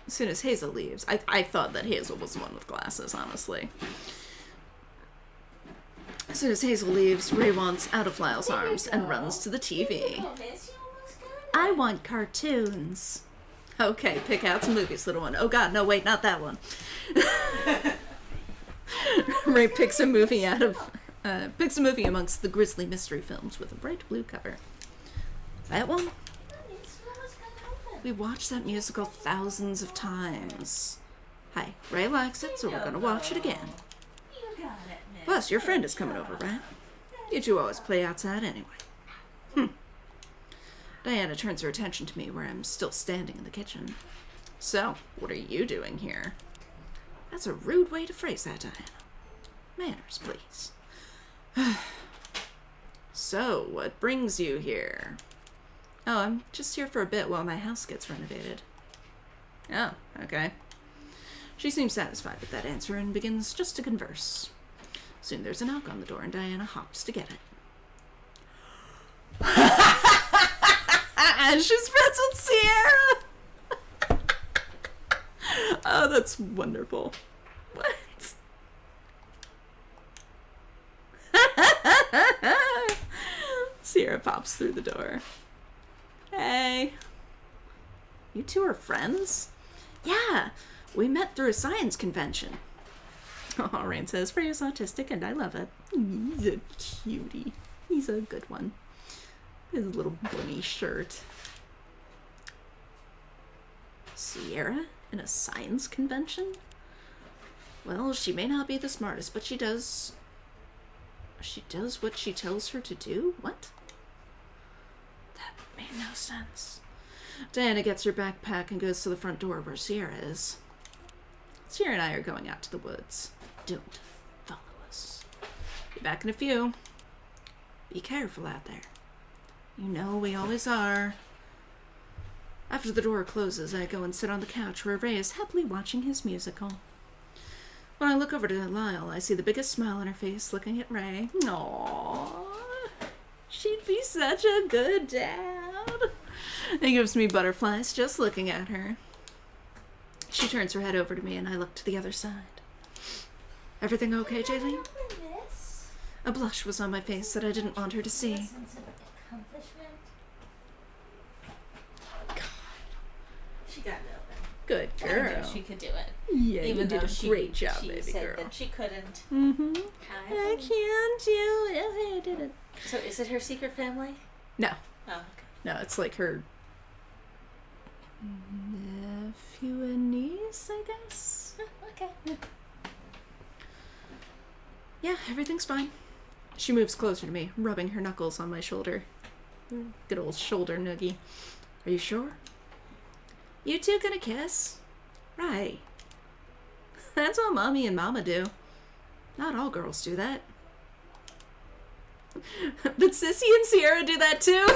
As soon as Hazel leaves, I thought that Hazel was the one with glasses, honestly. As soon as Hazel leaves, Ray wants out of Lyle's arms and runs to the TV.
Oh, miss, you almost got it.
I want cartoons. Okay, pick out some movies, little one. Oh god, no, wait, not that one. Ray picks a movie amongst the grisly mystery films with a bright blue cover. That one?
Miss, you almost got it open.
We watched that musical thousands of times. Hi, Ray likes it, so we're gonna watch it again.
You got it, miss.
Plus, your friend is coming over, right? You two always play outside anyway. Diana turns her attention to me where I'm still standing in the kitchen. So, what are you doing here? That's a rude way to phrase that, Diana. Manners, please. So, what brings you here? Oh, I'm just here for a bit while my house gets renovated. Oh, okay. She seems satisfied with that answer and begins just to converse. Soon there's a knock on the door and Diana hops to get it. She's friends with Sierra! Oh, that's wonderful. What? Sierra pops through the door. Hey. You two are friends? Yeah, we met through a science convention. Oh, Rain says, Freya's autistic and I love it. He's a cutie. He's a good one. His little bunny shirt. Sierra in a science convention? Well, she may not be the smartest, but she does what she tells her to do? What? That made no sense. Diana gets her backpack and goes to the front door where Sierra is. Sierra and I are going out to the woods. Don't follow us. Be back in a few. Be careful out there. You know we always are. After the door closes, I go and sit on the couch where Ray is happily watching his musical. When I look over to Lyle, I see the biggest smile on her face looking at Ray. Aww. She'd be such a good dad. It gives me butterflies just looking at her. She turns her head over to me and I look to the other side. Everything okay, Jaylene?
Open, miss.
A blush was on my face that I didn't want her to see.
Sense of accomplishment.
She got it open.
Good
I
girl.
knew she could do it.
Yeah,
Even
you did
though
a great job,
she
baby
said
girl.
that she couldn't.
Mm-hmm.
I
I can't do it. I did it.
So is it her secret family?
No.
Oh, okay.
No, it's like her nephew and niece, I guess.
Okay.
Yeah, everything's fine. She moves closer to me, rubbing her knuckles on my shoulder. Good old shoulder noogie. Are you sure? You two gonna kiss? Right. That's what Mommy and Mama do. Not all girls do that. But Sissy and Sierra do that too.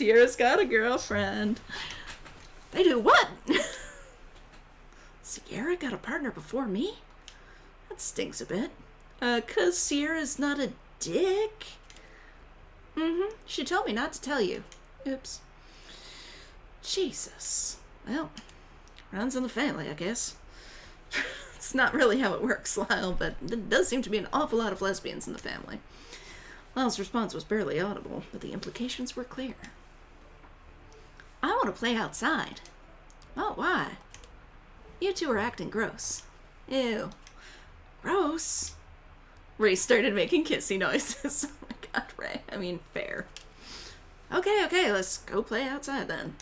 Sierra's got a girlfriend. They do what? Sierra got a partner before me? That stinks a bit. 'Cause Sierra's not a dick? Mm-hmm. She told me not to tell you. Oops. Jesus. Well, runs in the family, I guess. It's not really how it works, Lyle, but there does seem to be an awful lot of lesbians in the family. Lyle's response was barely audible, but the implications were clear. I want to play outside. Oh, why? You two are acting gross. Ew. Gross? Ray started making kissy noises. Oh my god, Ray. I mean, fair. Okay, let's go play outside then.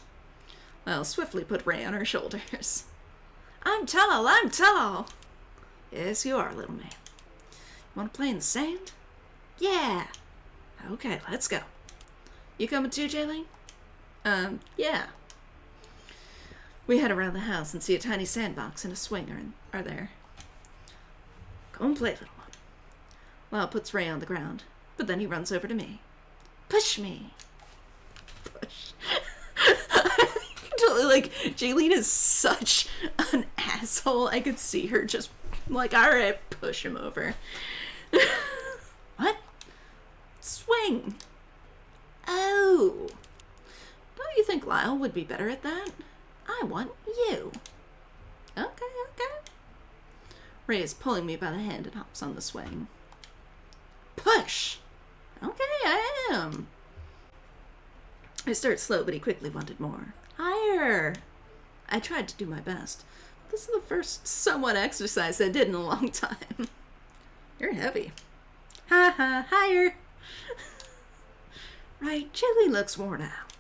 Lyle swiftly put Ray on her shoulders. I'm tall! Yes, you are, little man. You want to play in the sand? Yeah! Okay, let's go. You coming too, Jaylene? Yeah. We head around the house and see a tiny sandbox and a swing are there. Go and play, little one. Lyle puts Ray on the ground, but then he runs over to me. Push me! Push. Like, Jaylene is such an asshole. I could see her just like, alright, push him over. What? Swing. Oh. Don't you think Lyle would be better at that? I want you. Okay. Ray is pulling me by the hand and hops on the swing. Push. Okay, I am. I start slow, but he quickly wanted more. Higher! I tried to do my best. This is the first somewhat exercise I did in a long time. You're heavy. Ha, higher! Right, Chili looks worn out.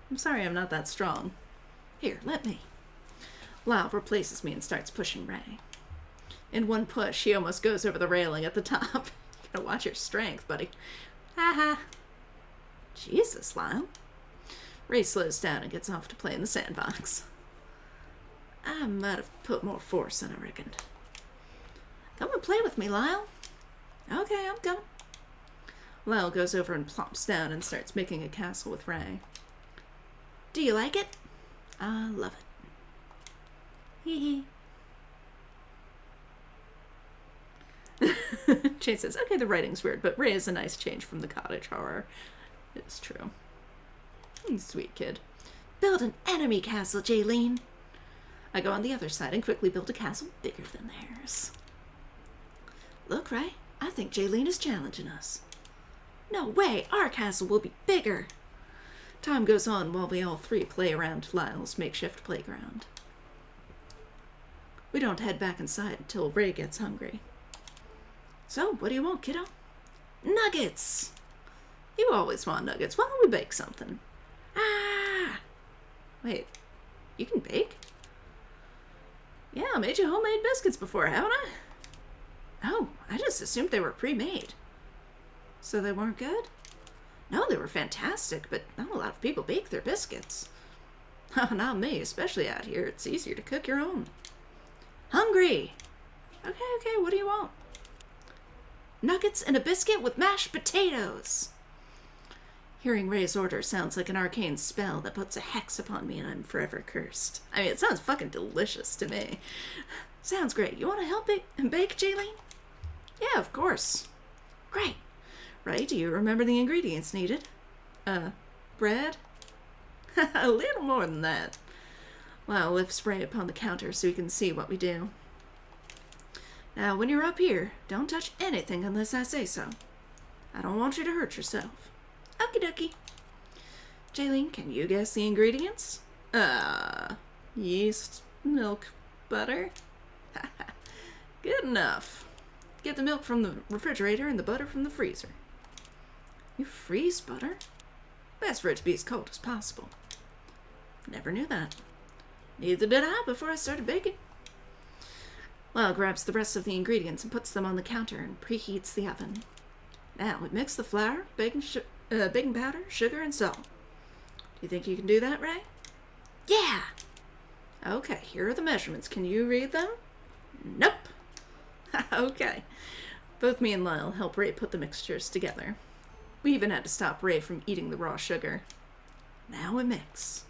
I'm sorry I'm not that strong. Here, let me. Lyle replaces me and starts pushing Ray. In one push, he almost goes over the railing at the top. You gotta watch your strength, buddy. Ha. Jesus, Lyle. Ray slows down and gets off to play in the sandbox. I might have put more force than I reckoned. Come and play with me, Lyle. Okay, I'm coming. Lyle goes over and plops down and starts making a castle with Ray. Do you like it? I love it. Hee hee. Jane says, okay, the writing's weird, but Ray is a nice change from the cottage horror. It's true. Sweet kid. Build an enemy castle, Jaylene. I go on the other side and quickly build a castle bigger than theirs. Look, Ray, I think Jaylene is challenging us. No way, our castle will be bigger. Time goes on while we all three play around Lyle's makeshift playground. We don't head back inside until Ray gets hungry. So, what do you want, kiddo? Nuggets! You always want nuggets. Why don't we bake something? Ah! Wait, you can bake? Yeah, I made you homemade biscuits before, haven't I? Oh, I just assumed they were pre-made. So they weren't good? No, they were fantastic, but not a lot of people bake their biscuits. Oh, not me, especially out here. It's easier to cook your own. Hungry! Okay, what do you want? Nuggets and a biscuit with mashed potatoes! Hearing Ray's order sounds like an arcane spell that puts a hex upon me and I'm forever cursed. I mean, it sounds fucking delicious to me. Sounds great. You want to help bake, Jaylene? Yeah, of course. Great. Ray, do you remember the ingredients needed? Bread? A little more than that. Lyle lifts Ray upon the counter so he can see what we do. Now, when you're up here, don't touch anything unless I say so. I don't want you to hurt yourself. Okie dokie. Jaylene, can you guess the ingredients? Yeast, milk, butter. Good enough. Get the milk from the refrigerator and the butter from the freezer. You freeze butter? Best for it to be as cold as possible. Never knew that. Neither did I before I started baking. Lyle grabs the rest of the ingredients and puts them on the counter and preheats the oven. Now we mix the flour, baking powder, sugar, and salt. Do you think you can do that, Ray? Yeah! Okay, here are the measurements. Can you read them? Nope. Okay. Both me and Lyle help Ray put the mixtures together. We even had to stop Ray from eating the raw sugar. Now we mix.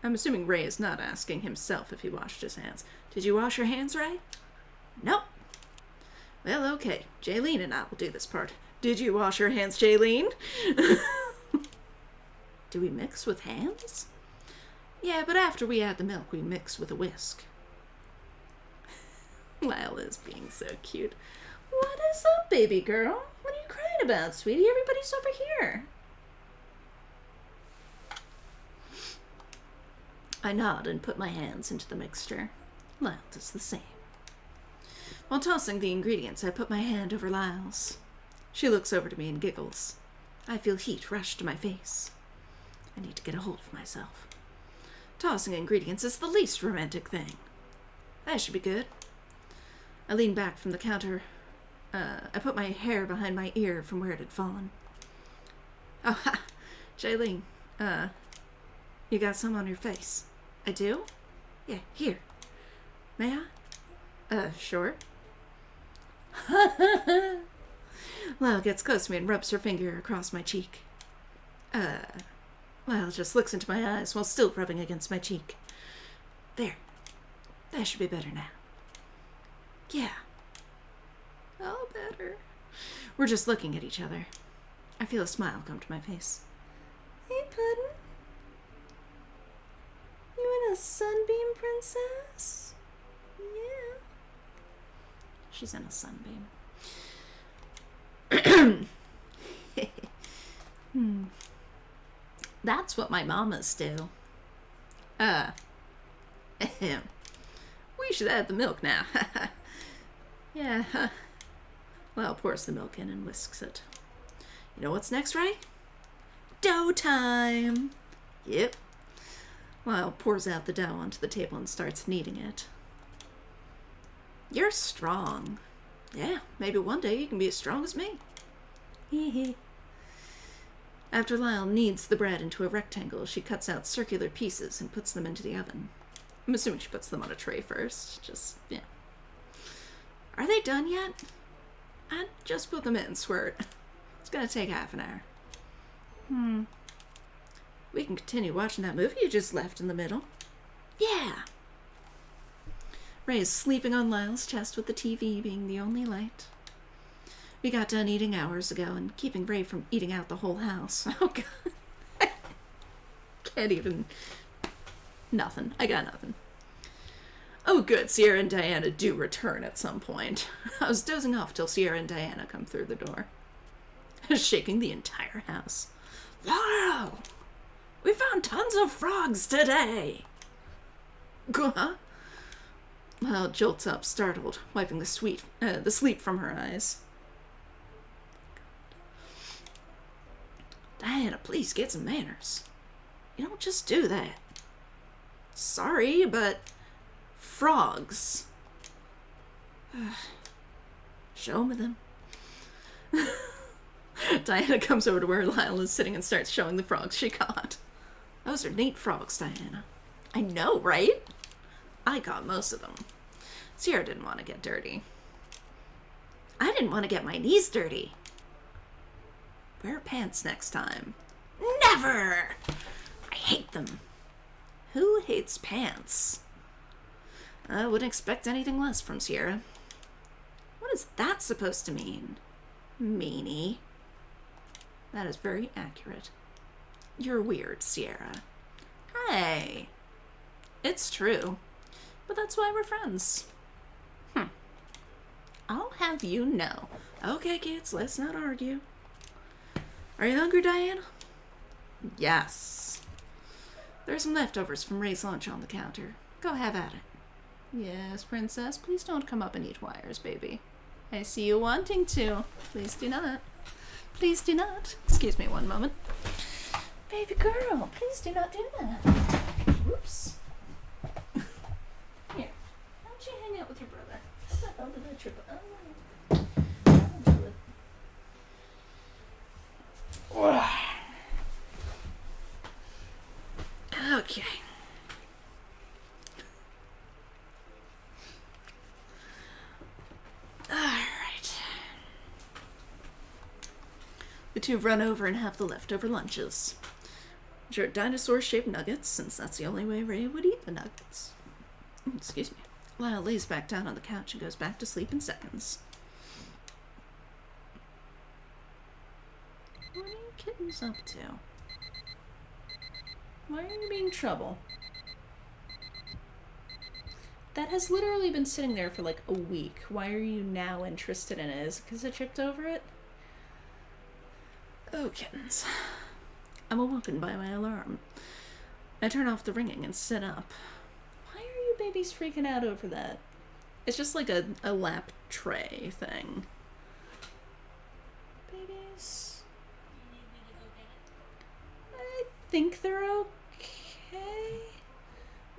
I'm assuming Ray is not asking himself if he washed his hands. Did you wash your hands, Ray? Nope. Well, okay. Jaylene and I will do this part. Did you wash your hands, Jaylene? Do we mix with hands? Yeah, but after we add the milk, we mix with a whisk. Lyle is being so cute. What is up, baby girl? What are you crying about, sweetie? Everybody's over here. I nod and put my hands into the mixture. Lyle does the same. While tossing the ingredients, I put my hand over Lyle's. She looks over to me and giggles. I feel heat rush to my face. I need to get a hold of myself. Tossing ingredients is the least romantic thing. That should be good. I lean back from the counter. I put my hair behind my ear from where it had fallen. Oh, ha! Jaylene, you got some on your face. I do? Yeah, here. May I? Sure. Lyle gets close to me and rubs her finger across my cheek. Lyle just looks into my eyes while still rubbing against my cheek. There. That should be better now. Yeah. All better. We're just looking at each other. I feel a smile come to my face. Hey, Puddin'. You in a sunbeam, princess? Yeah. She's in a sunbeam. That's what my mamas do. We should add the milk now. Yeah. Lyle pours the milk in and whisks it. You know what's next, Ray? Dough time! Yep. Lyle pours out the dough onto the table and starts kneading it. You're strong. Yeah, maybe one day you can be as strong as me. Hee. After Lyle kneads the bread into a rectangle, she cuts out circular pieces and puts them into the oven. I'm assuming she puts them on a tray first. Yeah. Are they done yet? I just put them in, squirt. It's gonna take half an hour. We can continue watching that movie you just left in the middle. Yeah. Ray is sleeping on Lyle's chest with the TV being the only light. We got done eating hours ago and keeping Ray from eating out the whole house. Oh, God. Can't even... Nothing. I got nothing. Oh, good. Sierra and Diana do return at some point. I was dozing off till Sierra and Diana come through the door. Shaking the entire house. Wow! We found tons of frogs today! Huh? Lyle jolts up, startled, wiping the sleep from her eyes. Diana, please get some manners. You don't just do that. Sorry, but... frogs. Show me them. Diana comes over to where Lyle is sitting and starts showing the frogs she caught. Those are neat frogs, Diana. I know, right? I caught most of them. Sierra didn't want to get dirty. I didn't want to get my knees dirty. Wear pants next time. Never! I hate them. Who hates pants? I wouldn't expect anything less from Sierra. What is that supposed to mean? Meanie. That is very accurate. You're weird, Sierra. Hey. It's true. But that's why we're friends. I'll have you know. Okay, kids, let's not argue. Are you hungry, Diana? Yes. There's some leftovers from Ray's lunch on the counter. Go have at it. Yes, princess, please don't come up and eat wires, baby. I see you wanting to. Please do not. Please do not. Excuse me one moment. Baby girl, please do not do that. Whoops. Here, why don't you hang out with your brother? Oh, did I trip? Oh, I'll do it. Okay. All right. The two run over and have the leftover lunches. Which are dinosaur-shaped nuggets, since that's the only way Ray would eat the nuggets. Excuse me. Lyle lays back down on the couch and goes back to sleep in seconds. What are you kittens up to? Why are you being trouble? That has literally been sitting there for like a week. Why are you now interested in it? Is it because I tripped over it? Oh, kittens. I'm awoken by my alarm. I turn off the ringing and sit up. Why are you babies freaking out over that? It's just like a lap tray thing. Babies?
You need me to go get it?
I think they're okay.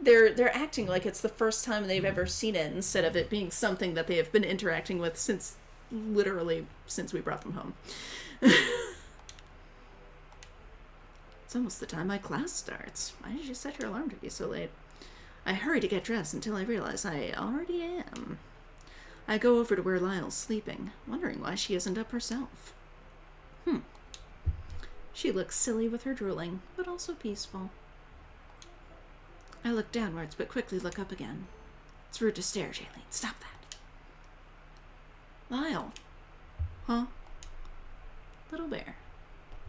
They're acting like it's the first time they've ever seen it, instead of it being something that they have been interacting with since we brought them home. It's almost the time my class starts. Why did you set your alarm to be so late? I hurry to get dressed until I realize I already am. I go over to where Lyle's sleeping, wondering why she isn't up herself. She looks silly with her drooling, but also peaceful. I look downwards, but quickly look up again. It's rude to stare, Jaylene. Stop that. Lyle. Huh? Little Bear.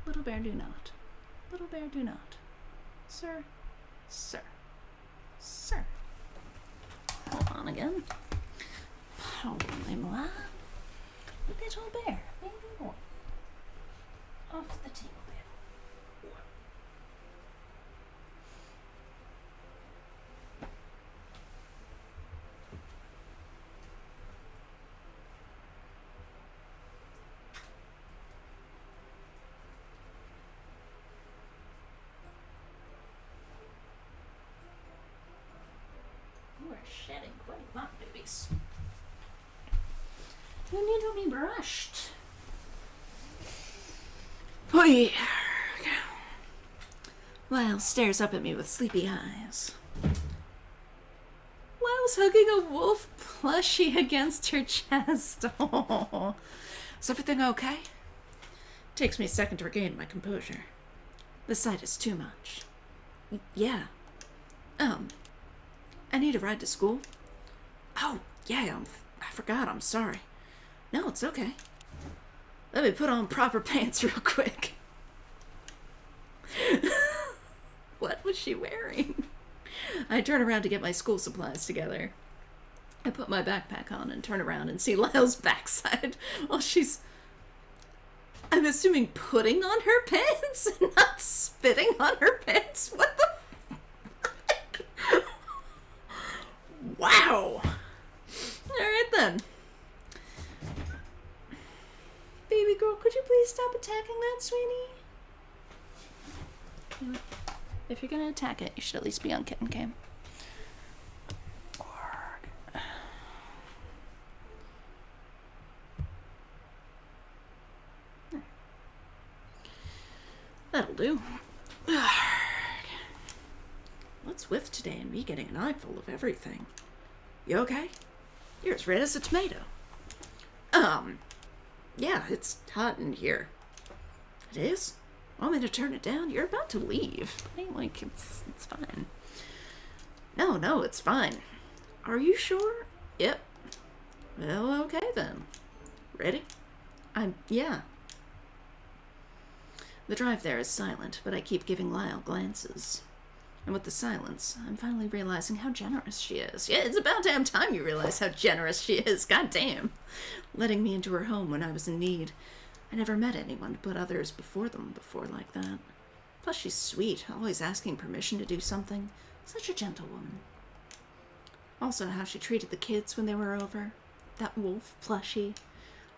Little Bear, do not. Little Bear, do not. Sir. Sir. Sir. Hold on again. Holy moi. Little Bear. Baby boy. Off the table, baby. You are shedding quite a lot, babies. You need to be brushed. Oi. Lyle stares up at me with sleepy eyes. Lyle's hugging a wolf plushie against her chest. Oh. Is everything okay? Takes me a second to regain my composure. The sight is too much. Yeah. I need a ride to school. Oh, yeah, I forgot, I'm sorry. No, it's okay. Let me put on proper pants real quick. What was she wearing? I turn around to get my school supplies together. I put my backpack on and turn around and see Lyle's backside while she's, I'm assuming, putting on her pants and not spitting on her pants. What the fuck? Wow. Alright then. Baby girl, could you please stop attacking that, sweetie? If you're gonna attack it, you should at least be on kitten cam. That'll do. What's with today and me getting an eyeful of everything? You okay? You're as red as a tomato. Yeah, it's hot in here. It is? Want me to turn it down? You're about to leave. I mean, like, it's fine. No, it's fine. Are you sure? Yep. Well, okay then. Ready? Yeah. The drive there is silent, but I keep giving Lyle glances. And with the silence, I'm finally realizing how generous she is. Yeah, it's about damn time you realize how generous she is. God damn. Letting me into her home when I was in need. I never met anyone to put others before them before like that. Plus she's sweet, always asking permission to do something. Such a gentle woman. Also how she treated the kids when they were over. That wolf plushie.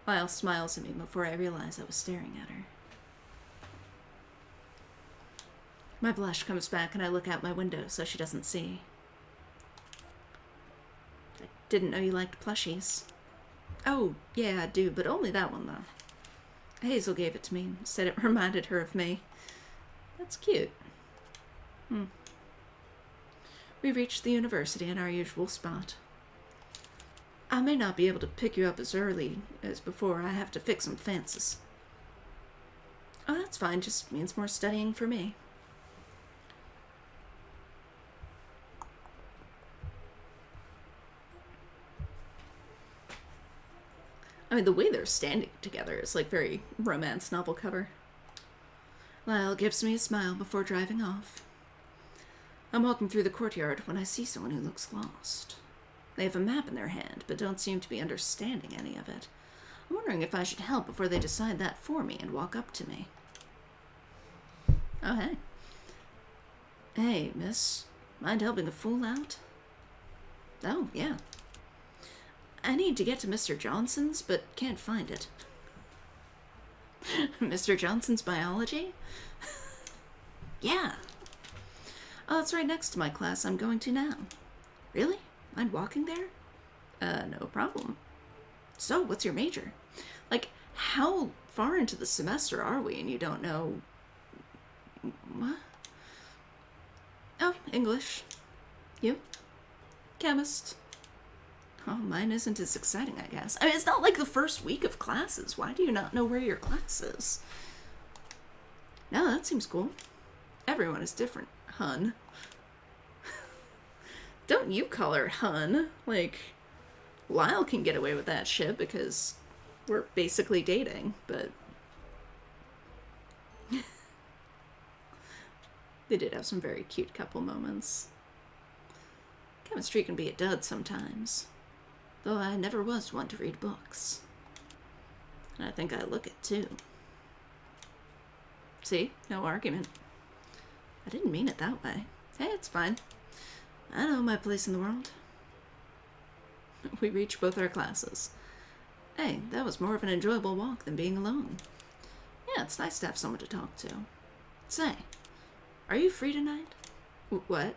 Lyle smiles at me before I realize I was staring at her. My blush comes back and I look out my window so she doesn't see. I didn't know you liked plushies. Oh, yeah, I do, but only that one, though. Hazel gave it to me and said it reminded her of me. That's cute. We reached the university in our usual spot. I may not be able to pick you up as early as before. I have to fix some fences. Oh, that's fine. Just means more studying for me. I mean, the way they're standing together is like very romance novel cover. Lyle gives me a smile before driving off. I'm walking through the courtyard when I see someone who looks lost. They have a map in their hand, but don't seem to be understanding any of it. I'm wondering if I should help before they decide that for me and walk up to me. Oh, hey. Hey, miss. Mind helping a fool out? Oh, yeah. I need to get to Mr. Johnson's, but can't find it. Mr. Johnson's biology? Yeah. Oh, it's right next to my class I'm going to now. Really? Mind walking there? No problem. So, what's your major? Like, how far into the semester are we and you don't know... What? Oh, English. You? Chemist. Oh, mine isn't as exciting, I guess. I mean, it's not like the first week of classes. Why do you not know where your class is? No, that seems cool. Everyone is different, hun. Don't you call her hun. Like, Lyle can get away with that shit because we're basically dating, but... They did have some very cute couple moments. Chemistry can be a dud sometimes. Though I never was one to read books. And I think I look it too. See? No argument. I didn't mean it that way. Hey, it's fine. I know my place in the world. We reached both our classes. Hey, that was more of an enjoyable walk than being alone. Yeah, it's nice to have someone to talk to. Say, are you free tonight? What?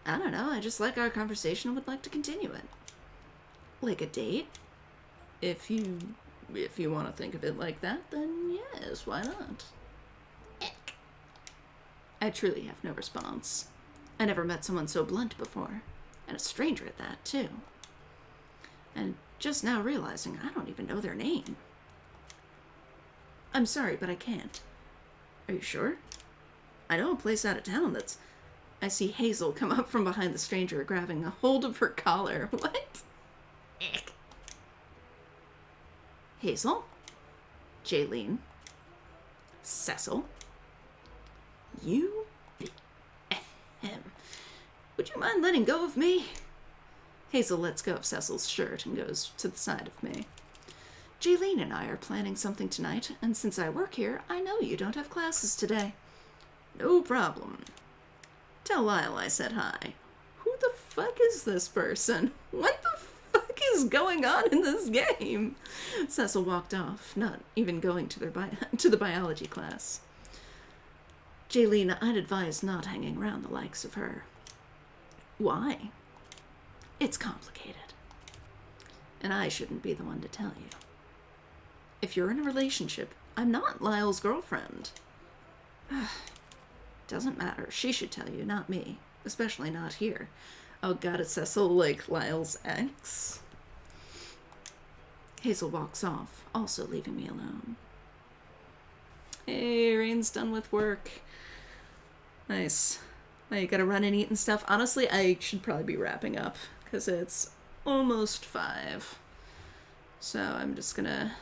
I don't know, I just like our conversation and would like to continue it. Like a date? If you want to think of it like that, then yes, why not? Eck. I truly have no response. I never met someone so blunt before, and a stranger at that, too. And just now realizing I don't even know their name. I'm sorry, but I can't. Are you sure? I know a place out of town that's... I see Hazel come up from behind the stranger, grabbing a hold of her collar. What? Eck. Hazel? Jaylene? Cecil? You? Ahem. Would you mind letting go of me? Hazel lets go of Cecil's shirt and goes to the side of me. Jaylene and I are planning something tonight, and since I work here, I know you don't have classes today. No problem. Tell Lyle I said hi. Who the fuck is this person? What the fuck is going on in this game? Cecil walked off, not even going to the biology class. Jaylene, I'd advise not hanging around the likes of her. Why? It's complicated. And I shouldn't be the one to tell you. If you're in a relationship, I'm not Lyle's girlfriend. Doesn't matter. She should tell you, not me. Especially not here. Oh god, is Cecil like Lyle's ex? Hazel walks off, also leaving me alone. Hey, Rain's done with work. Nice. I gotta run and eat and stuff. Honestly, I should probably be wrapping up, because it's almost 5. So I'm just gonna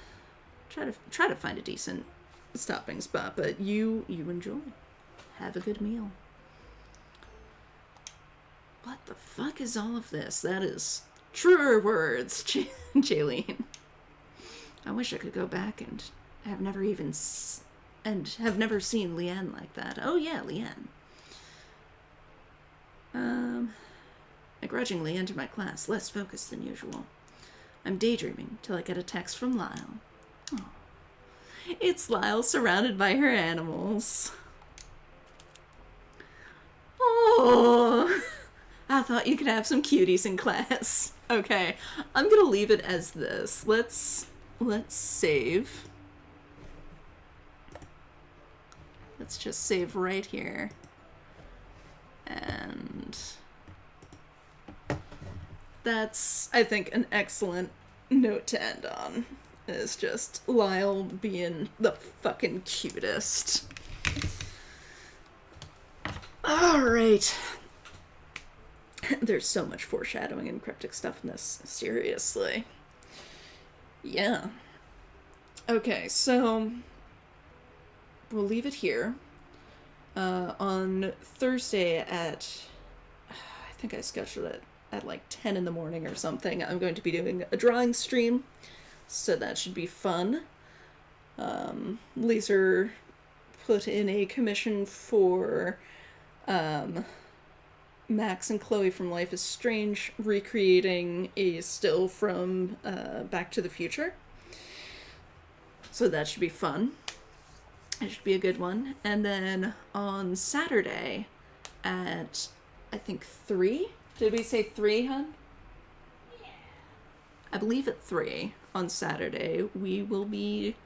try to find a decent stopping spot, but you enjoy. Have a good meal. What the fuck is all of this? That is truer words, Jaylene. I wish I could go back and have never seen Leanne like that. Oh yeah, Leanne. I grudgingly enter my class, less focused than usual. I'm daydreaming till I get a text from Lyle. Oh. It's Lyle surrounded by her animals. Oh, I thought you could have some cuties in class. Okay, I'm gonna leave it as this. Let's save. Let's just save right here. And that's, I think, an excellent note to end on. It's just Lyle being the fucking cutest. Alright. There's so much foreshadowing and cryptic stuff in this. Seriously. Yeah. Okay, so we'll leave it here. On Thursday at, I think I scheduled it at like 10 in the morning or something, I'm going to be doing a drawing stream, so that should be fun. Laser put in a commission for Max and Chloe from Life is Strange recreating a still from Back to the Future. So that should be fun. It should be a good one. And then on Saturday at, I think, 3? Did we say 3, hon?
Yeah.
I believe at 3 on Saturday, we will be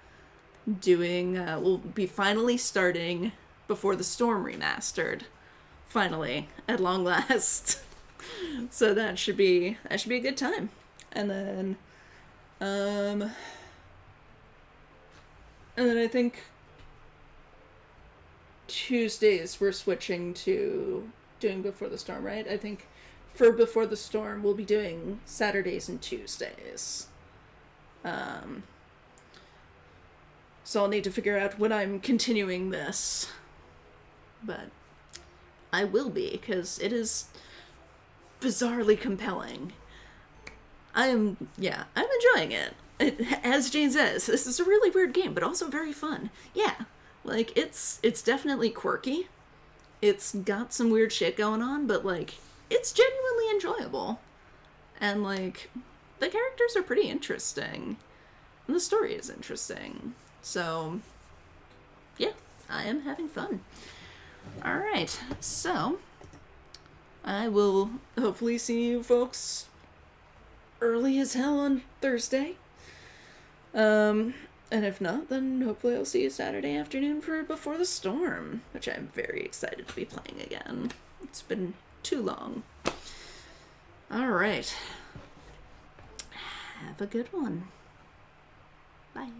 doing, we'll be finally starting Before the Storm Remastered. Finally, at long last. So that should be a good time. And then I think Tuesdays we're switching to doing Before the Storm, right? I think for Before the Storm we'll be doing Saturdays and Tuesdays. So I'll need to figure out when I'm continuing this. But I will be, because it is bizarrely compelling. I'm enjoying it. As Jane says, this is a really weird game, but also very fun. Yeah, like, it's definitely quirky. It's got some weird shit going on, but, like, it's genuinely enjoyable. And, like, the characters are pretty interesting. And the story is interesting. So, yeah, I am having fun. Alright, so I will hopefully see you folks early as hell on Thursday. And if not, then hopefully I'll see you Saturday afternoon for Before the Storm, which I'm very excited to be playing again. It's been too long. Alright. Have a good one. Bye.